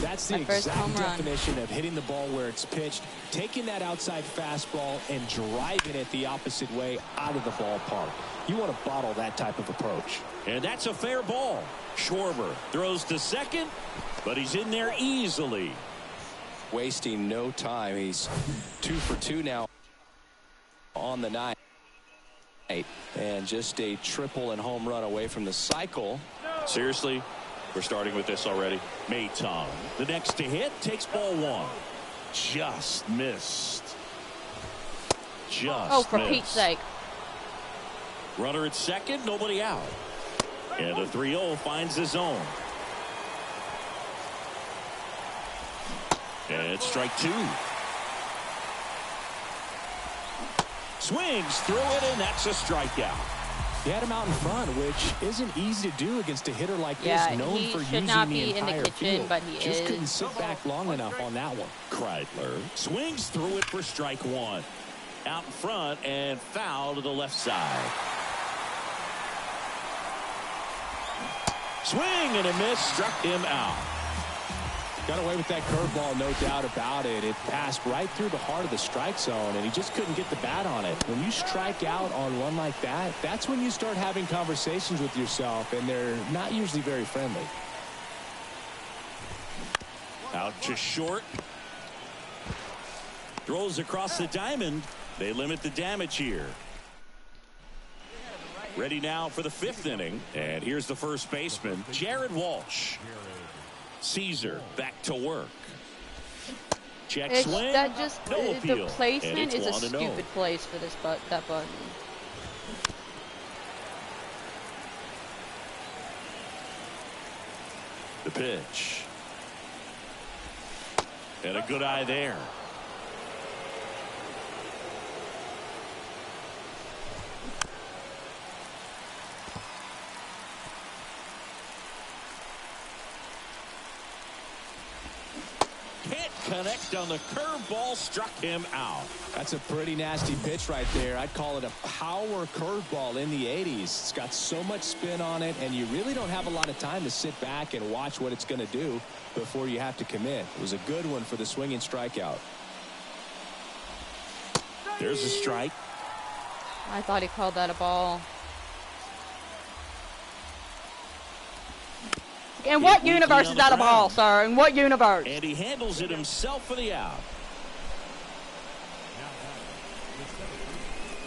That's the My first home exact run. definition of hitting the ball where it's pitched, taking that outside fastball and driving it the opposite way out of the ballpark. You want to bottle that type of approach. And that's a fair ball. Schwarber throws to second, but he's in there easily. Wasting no time. He's 2 for 2 now on the night. And just a triple and home run away from the cycle. Seriously? We're starting with this already. Maytong. The next to hit takes ball 1. Just missed. Just Oh, for missed. Pete's sake. Runner at second, nobody out. And the 3-0 finds the zone. And it's strike 2. Swings through it, and that's a strikeout. He had him out in front, which isn't easy to do against a hitter like Yeah, this, known he for should using not the be in the entire kitchen, field. but he Just is. couldn't sit back long enough on that one. Kreidler swings through it for strike 1. Out in front and foul to the left side. Swing and a miss, struck him out. Got away with that curveball, no doubt about it. It passed right through the heart of the strike zone, and he just couldn't get the bat on it. When you strike out on one like that, that's when you start having conversations with yourself, and they're not usually very friendly. Out to short. Throws across the diamond. They limit the damage here. Ready now for the 5th inning. And here's the first baseman, Jared Walsh. Caesar back to work. Check It's, swing. that just No the appeal. placement And it's is a 1-0. stupid place for this that button. The pitch. And a good eye there. Can't connect on the curveball, struck him out. That's a pretty nasty pitch right there. I'd call it a power curveball in the 80s. It's got so much spin on it, and you really don't have a lot of time to sit back and watch what it's going to do before you have to commit. It was a good one for the swinging strikeout. There's a strike. I thought he called that a ball. In what universe is that a ball, sir? In what universe? And he handles it himself for the out.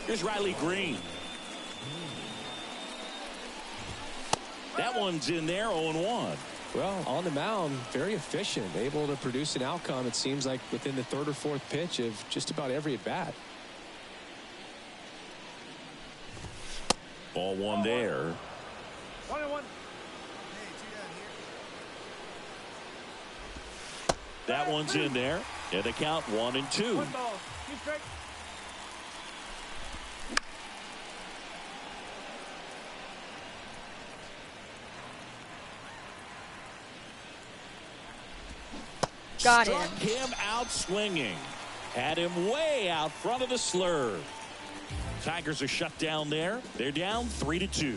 Here's Riley Green. That one's in there, 0-1. Well, on the mound, very efficient, able to produce an outcome, it seems like, within the third or fourth pitch of just about every at-bat. Ball one there. 1-1. That one's in there. And the count 1-2. 1 ball. 2 strike. Got Struck him. him out swinging. Had him way out front of the slurve. Tigers are shut down there. They're down 3-2.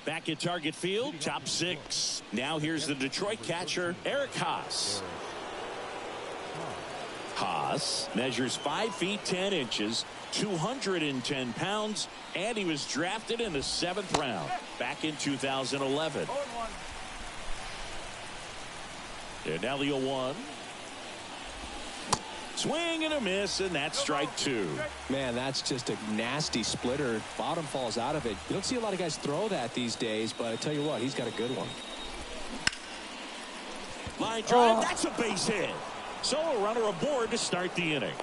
Back at Target Field, top 6. Now here's the Detroit catcher, Eric Haas. Haas measures 5 feet 10 inches, 210 pounds, and he was drafted in the 7th round back in 2011. And now the 0-1. Swing and a miss, and that's strike 2. Man, that's just a nasty splitter. Bottom falls out of it. You don't see a lot of guys throw that these days, but I tell you what, he's got a good one. Line drive, that's a base hit. So a runner aboard to start the inning.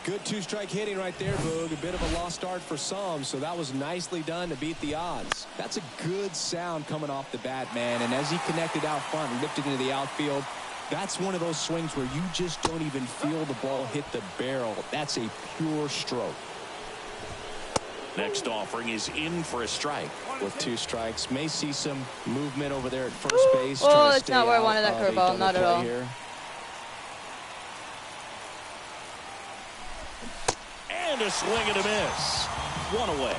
Good 2-strike hitting right there, Boog. A bit of a lost start for some, so that was nicely done to beat the odds. That's a good sound coming off the bat, man, and as he connected out front and ripped it into the outfield, that's one of those swings where you just don't even feel the ball hit the barrel. That's a pure stroke. Next offering is in for a strike. With 2 strikes, may see some movement over there at first base. Oh, that's not where I wanted that curveball, not at all. Here. And a swing and a miss. 1 away.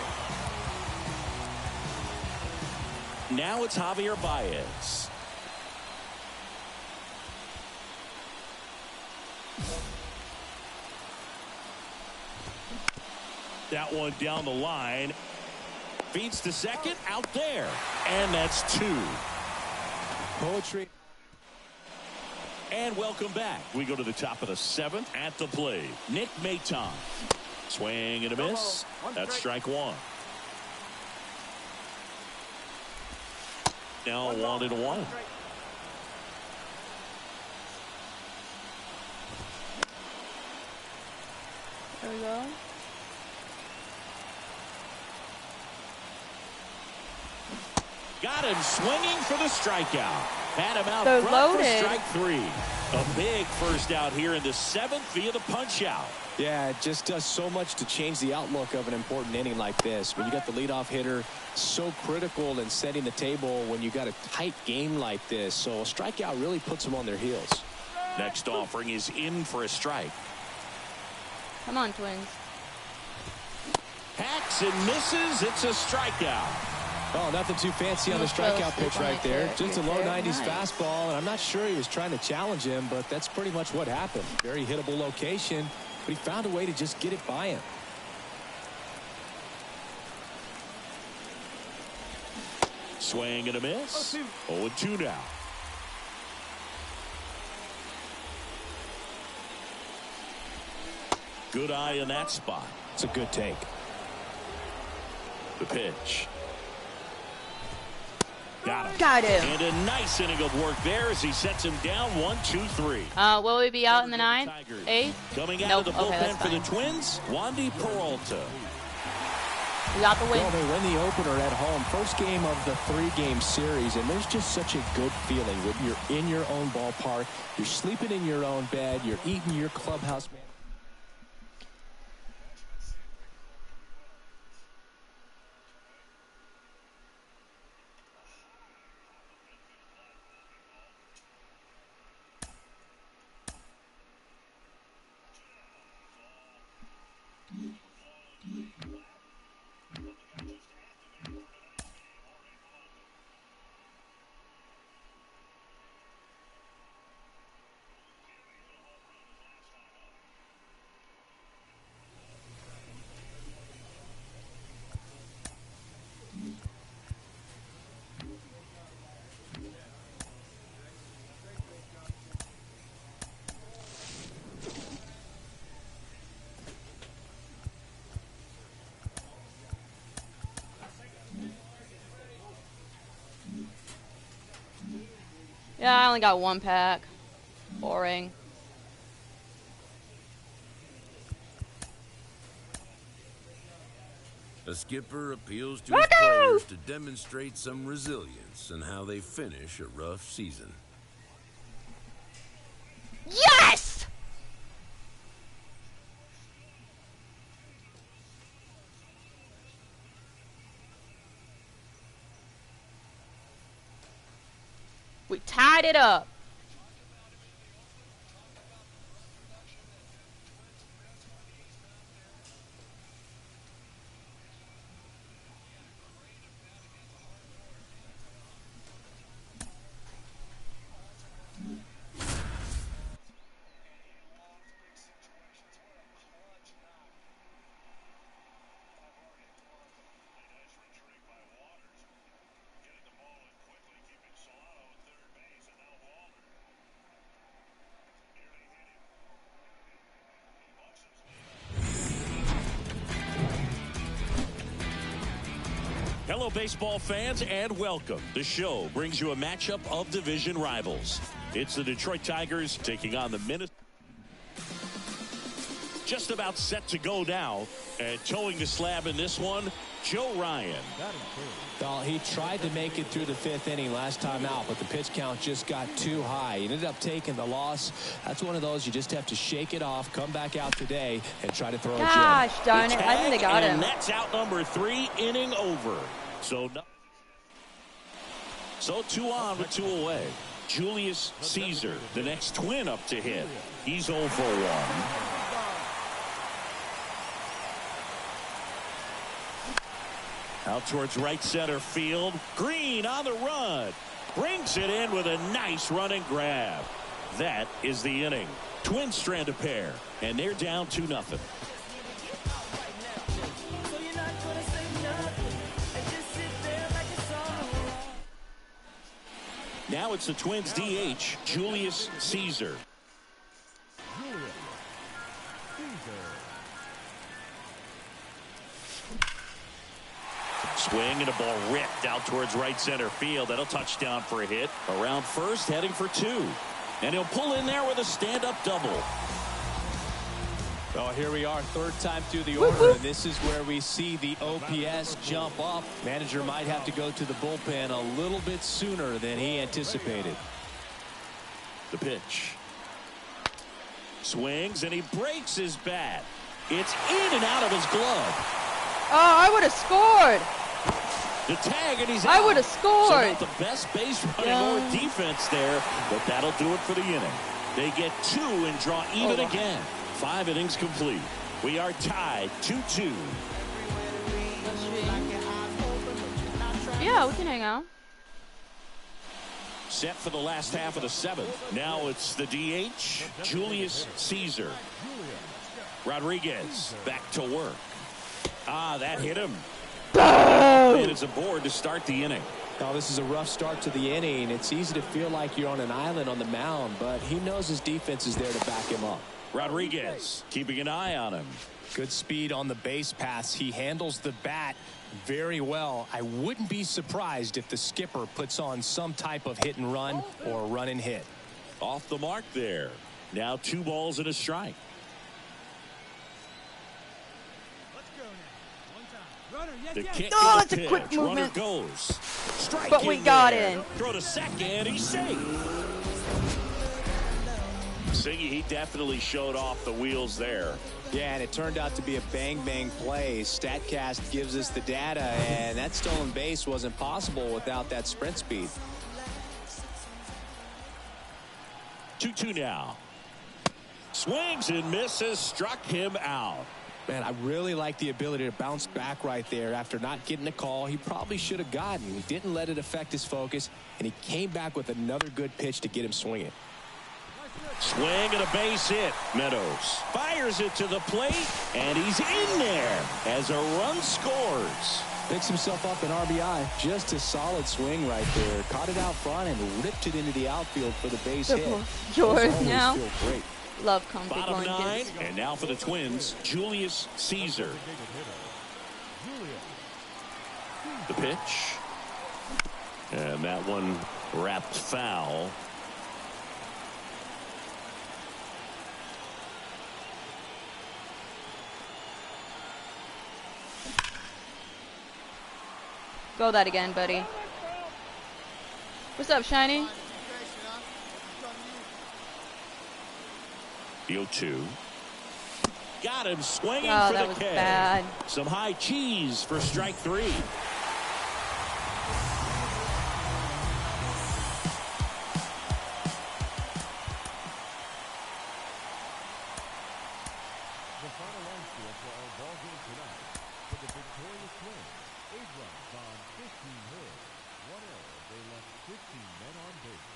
Now it's Javier Baez. That one down the line. Feeds to second, out there. And that's 2. Poetry. And welcome back. We go to the top of the 7th at the plate. Nick Maton. Swing and a miss. That's strike 1. Now 1-1. There we go. Got him swinging for the strikeout. Had him out They're front loaded. for strike 3. A big first out here in the 7th via the punch out. Yeah, it just does so much to change the outlook of an important inning like this. When you got the leadoff hitter, so critical in setting the table when you got a tight game like this. So a strikeout really puts them on their heels. Next offering is in for a strike. Come on, Twins. Hacks and misses. It's a strikeout. Oh, nothing too fancy on the strikeout pitch right there. Just a low 90s fastball, and I'm not sure he was trying to challenge him, but that's pretty much what happened. Very hittable location, but he found a way to just get it by him. Swing and a miss. 0-2 now. Good eye in that spot. It's a good take. The pitch. Got him. And a nice inning of work there as he sets him down 1, 2, 3. Will we be out in the 9th, 8th? Coming out Nope. of the Okay, bullpen that's for the fine. Twins, Wandy Peralta. We got the win. Well, they win the opener at home. First game of the 3-game series, and there's just such a good feeling when you're in your own ballpark, you're sleeping in your own bed, you're eating your clubhouse. Yeah, I only got 1 pack. Boring. A skipper appeals to his players to demonstrate some resilience in how they finish a rough season. Yes! We tied it up. Hello, baseball fans, and welcome. The show brings you a matchup of division rivals. It's the Detroit Tigers taking on the Minnesota. Just about set to go now, and towing the slab in this one, Joe Ryan. Well, he tried to make it through the 5th inning last time out, but the pitch count just got too high. He ended up taking the loss. That's one of those you just have to shake it off, come back out today, and try to throw a gem. Gosh darn it, I think they got him. And that's out number 3, inning over. So 2 on with 2 away. Julius Caesar, the next Twin up to hit. He's 0 for 1. Out towards right center field. Green on the run. Brings it in with a nice run and grab. That is the inning. Twins strand a pair, and they're down 2-0. Now it's the Twins DH, Julius Caesar. Swing and a ball ripped out towards right center field. That'll touch down for a hit. Around first, heading for 2. And he'll pull in there with a stand-up double. Oh, here we are, 3rd time through the order, and this is where we see the OPS jump up. Manager might have to go to the bullpen a little bit sooner than he anticipated. The pitch. Swings, and he breaks his bat. It's in and out of his glove. Oh, I would have scored. The tag, and he's out. I would have scored. So not the best base running or defense there, but that'll do it for the inning. They get 2 and draw even again. 5 innings complete. We are tied 2-2. Yeah, we can hang out. Set for the last half of the 7th. Now it's the DH, Julius Caesar. Rodriguez back to work. That hit him. And it's aboard to start the inning. Now, this is a rough start to the inning. It's easy to feel like you're on an island on the mound, but he knows his defense is there to back him up. Rodriguez keeping an eye on him. Good speed on the base paths. He handles the bat very well. I wouldn't be surprised if the skipper puts on some type of hit and run or run and hit. Off the mark there. Now 2 balls and a strike. The kick oh, it's a quick movement. Runner goes. Strike but we got in. Throw to second. He's safe. Sinky, he definitely showed off the wheels there. Yeah, and it turned out to be a bang-bang play. StatCast gives us the data, and that stolen base wasn't possible without that sprint speed. 2-2 now. Swings and misses. Struck him out. Man, I really like the ability to bounce back right there after not getting a call he probably should have gotten. He didn't let it affect his focus, and he came back with another good pitch to get him swinging. Swing and a base hit. Meadows fires it to the plate, and he's in there as a run scores. Picks himself up an RBI. Just a solid swing right there. Caught it out front and ripped it into the outfield for the base hit. Yours now. Great. Love concrete Bottom blankets. 9, and now for the Twins, Julius Caesar. The pitch. And that one wrapped foul. Go that again, buddy. What's up, Shiny? The 0-2. Got him swinging Oh, for that the was K. bad. Some high cheese for strike 3. The final line score for our ball game tonight. For the victorious Twins, 8 runs on 15 hits. 1 error. They left 15 men on base.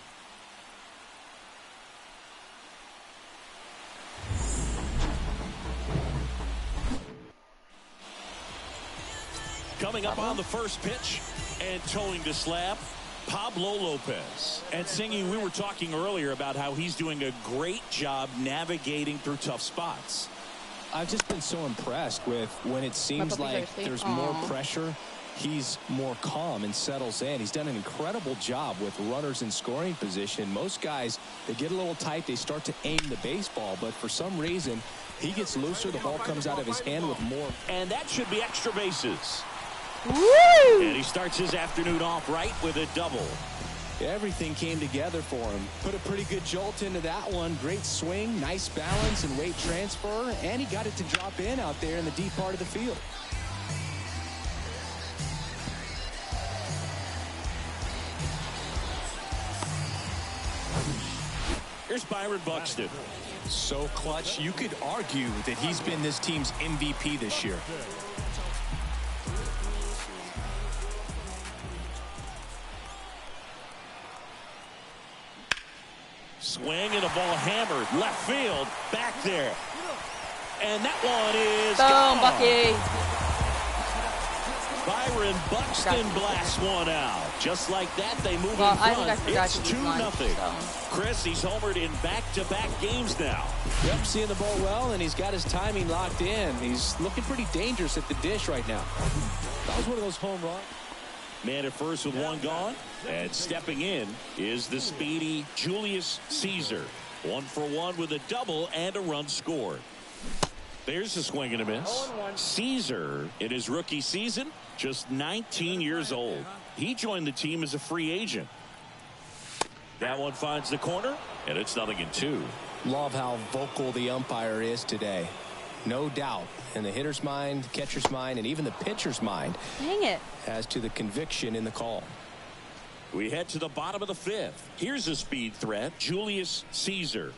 Coming up on the first pitch and towing to slab, Pablo Lopez. And Sinky, we were talking earlier about how he's doing a great job navigating through tough spots. I've just been so impressed with when it seems like there's more pressure, he's more calm and settles in. He's done an incredible job with runners in scoring position. Most guys, they get a little tight, they start to aim the baseball, but for some reason, he gets looser, the ball comes out of his hand with more. And that should be extra bases. Woo! And he starts his afternoon off right with a double. Everything came together for him. Put a pretty good jolt into that one. Great swing, nice balance and weight transfer, and he got it to drop in out there in the deep part of the field. Here's Byron Buxton. So clutch, you could argue that he's been this team's MVP this year. Swing and a ball hammered left field back there. And that one is Boom, gone. Bucky. Byron Buxton blasts one out. Just like that, they move in I front. think I forgot It's to use mine, 2-0. so. Chris, he's homered in back-to-back games now. Yep, seeing the ball well, and he's got his timing locked in. He's looking pretty dangerous at the dish right now. That was one of those home runs. Man at first with one gone. And stepping in is the speedy Julius Caesar. 1 for 1 with a double and a run scored. There's a swing and a miss. Caesar, in his rookie season, just 19 years old. He joined the team as a free agent. That one finds the corner, and it's 0-2. Love how vocal the umpire is today. No doubt in the hitter's mind, catcher's mind, and even the pitcher's mind. Dang it. As to the conviction in the call. We head to the bottom of the 5th. Here's a speed threat, Julius Caesar.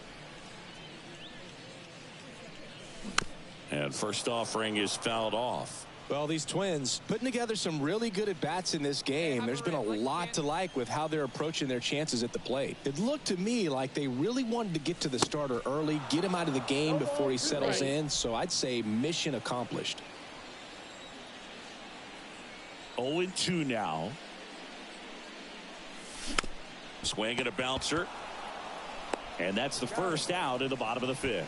And first offering is fouled off. Well, these Twins putting together some really good at-bats in this game. There's been a lot to like with how they're approaching their chances at the plate. It looked to me like they really wanted to get to the starter early, get him out of the game before he settles in. So I'd say mission accomplished. 0-2 now. Swing and a bouncer. And that's the first out in the bottom of the 5th.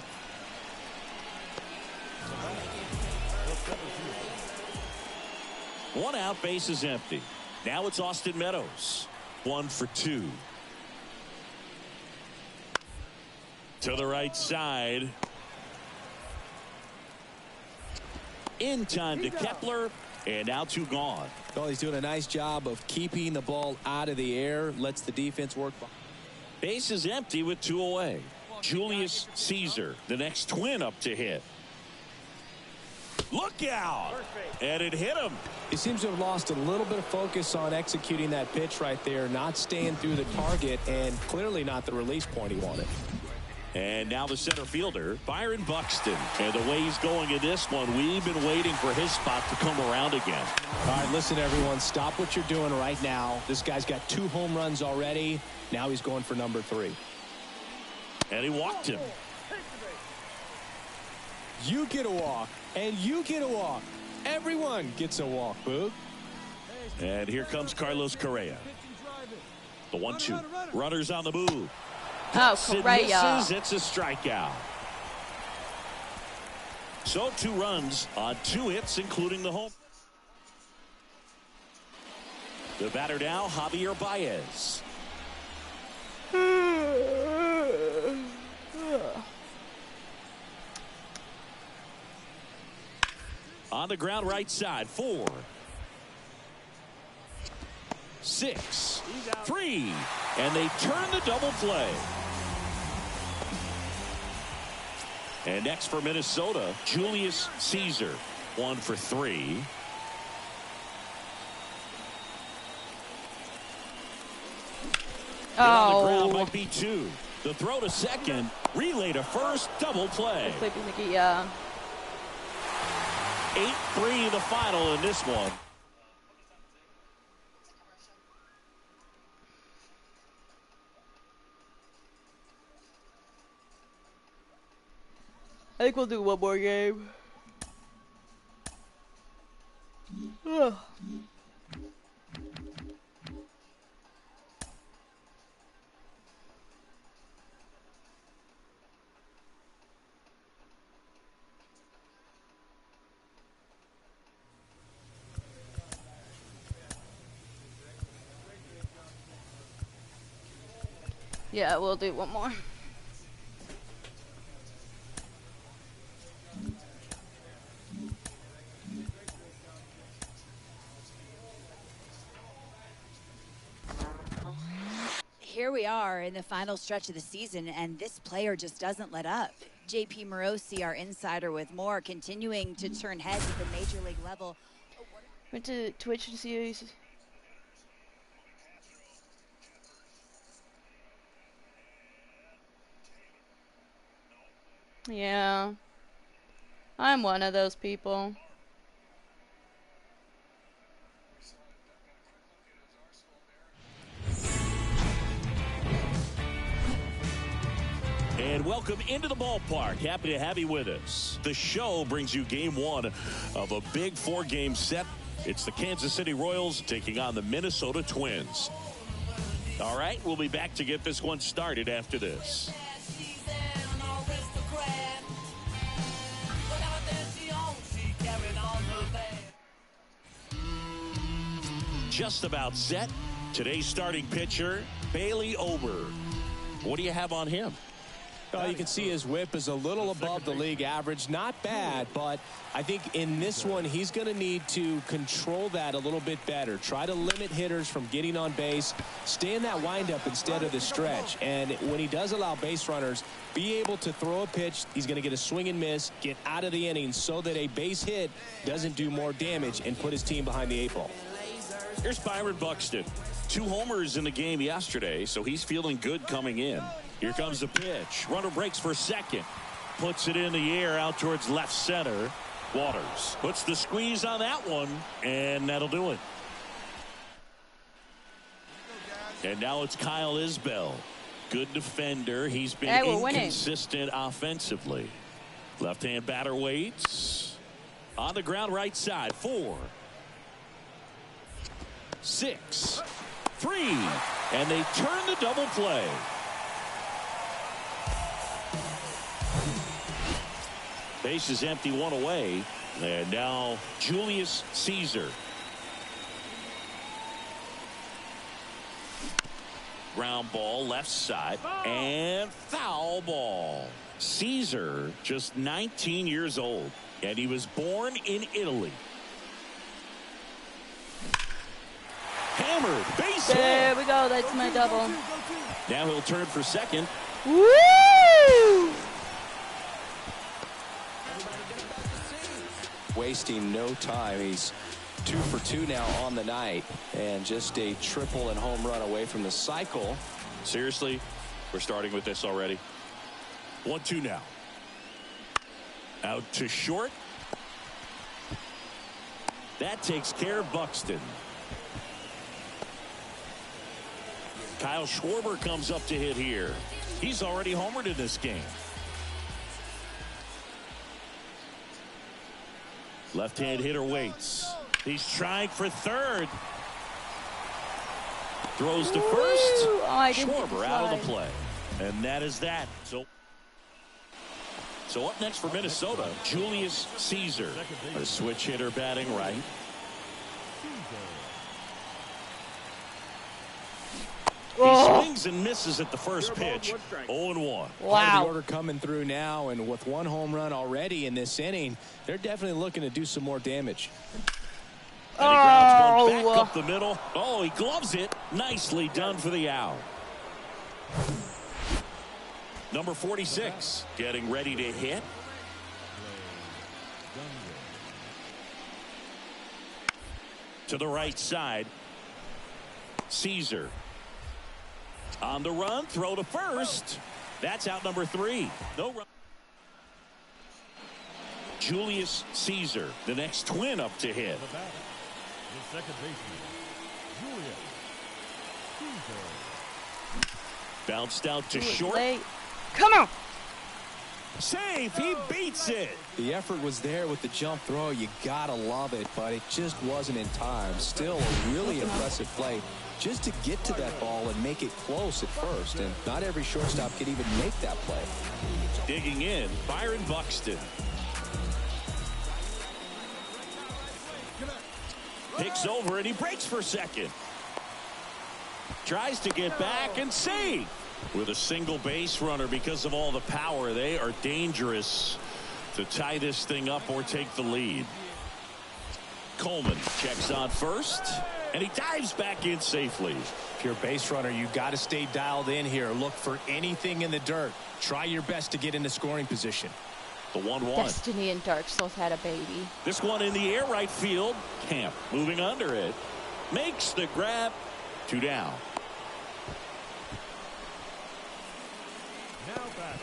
One out, base is empty. Now it's Austin Meadows. 1 for 2. To the right side. In time to Kepler. And now 2 gone. Well, he's doing a nice job of keeping the ball out of the air. Lets the defense work. Base is empty with 2 away. Julius Caesar, the next Twin up to hit. Look out! And it hit him. He seems to have lost a little bit of focus on executing that pitch right there, not staying through the target, and clearly not the release point he wanted. And now the center fielder, Byron Buxton. And the way he's going in this one, we've been waiting for his spot to come around again. All right, listen, everyone, stop what you're doing right now. This guy's got 2 home runs already. Now he's going for number 3. And he walked him. You get a walk, and you get a walk. Everyone gets a walk, Boog. And here comes Carlos Correa. The 1-2. Runners on the move. Oh, Correa. Misses. It's a strikeout. So 2 runs on 2 hits, including the home. The batter now, Javier Baez. On the ground, right side. 4, 6, 3, and they turn the double play. And next for Minnesota, Julius Caesar. 1 for 3. On the ground might be 2. The throw to second, relay to first, double play. 8-3 the final in this one. I think we'll do one more game. Yeah, we'll do one more. Here we are in the final stretch of the season, and this player just doesn't let up. JP Morosi, our insider, with more, continuing to turn heads at the major league level. Went to Twitch to see you. Yeah, I'm one of those people. And welcome into the ballpark. Happy to have you with us. The show brings you game 1 of a big 4-game set. It's the Kansas City Royals taking on the Minnesota Twins. All right, we'll be back to get this one started after this. Just about set. Today's starting pitcher, Bailey Ober. What do you have on him? You can see his whip is a little above the league average. Not bad, but I think in this one, he's going to need to control that a little bit better. Try to limit hitters from getting on base. Stay in that windup instead of the stretch. And when he does allow base runners, be able to throw a pitch. He's going to get a swing and miss, get out of the inning so that a base hit doesn't do more damage and put his team behind the 8 ball. Here's Byron Buxton. 2 homers in the game yesterday, so he's feeling good coming in. Here comes the pitch. Runner breaks for second. Puts it in the air out towards left center. Waters puts the squeeze on that one, and that'll do it. And now it's Kyle Isbell. Good defender. He's been inconsistent offensively. Left-hand batter waits. On the ground, right side. 4, 6, 3, and they turn the double play. Base is empty, 1 away. And now Julius Caesar. Ground ball left side and foul ball. Caesar just 19 years old and he was born in Italy. Hammered base hit. There we go. That's my double. Now he'll turn for second. Woo! Wasting no time. He's 2 for 2 now on the night, and just a triple and home run away from the cycle. Seriously, we're starting with this already. 1-2 now. Out to short. That takes care of Buxton. Kyle Schwarber comes up to hit here. He's already homered in this game. Left-hand hitter waits. He's trying for third. Throws to first. Schwarber out of the play. And that is that. So up next for Minnesota, Julius Caesar. A switch hitter batting right. He swings and misses at the first pitch. 0-1. Wow. The order coming through now, and with 1 home run already in this inning, they're definitely looking to do some more damage. And he grounds one back up the middle. Oh, he gloves it. Nicely done for the out. Number 46 getting ready to hit. To the right side. Caesar. On the run, throw to first. That's out number 3. No run. Julius Caesar, the next twin up to hit. The second baseman, Julius Caesar. Bounced out to short. Come on. Safe. He beats it. The effort was there with the jump throw. You gotta love it, but it just wasn't in time. Still a really impressive play just to get to that ball and make it close at first. And not every shortstop can even make that play. Digging in, Byron Buxton. Picks over and he breaks for second. Tries to get back and save. With a single base runner because of all the power, they are dangerous to tie this thing up or take the lead. Coleman checks on first and he dives back in safely. If you're a base runner, you got to stay dialed in here. Look for anything in the dirt. Try your best to get into scoring position. The 1-1. Destiny and Dark Souls had a baby. This one in the air right field. Camp moving under it. Makes the grab. 2 down. Now back.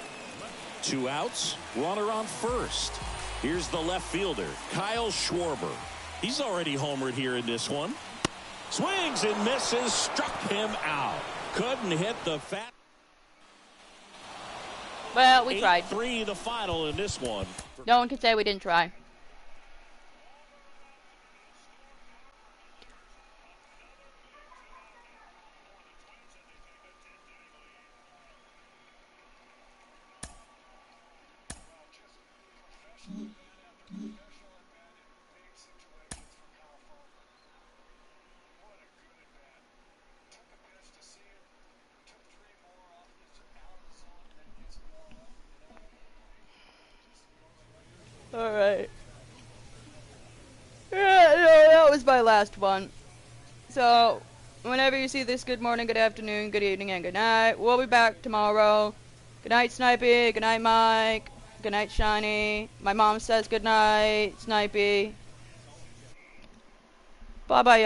2 outs. Runner on first. Here's the left fielder, Kyle Schwarber. He's already homered here in this one. Swings and misses. Struck him out. Couldn't hit the fat. Well, we tried. 8-3 the final in this one. No one can say we didn't try. Alright. Yeah, no, that was my last one. So, whenever you see this, good morning, good afternoon, good evening, and good night. We'll be back tomorrow. Good night, Snipey. Good night, Mike. Good night, Shiny. My mom says good night, Snipey. Bye-bye, y'all.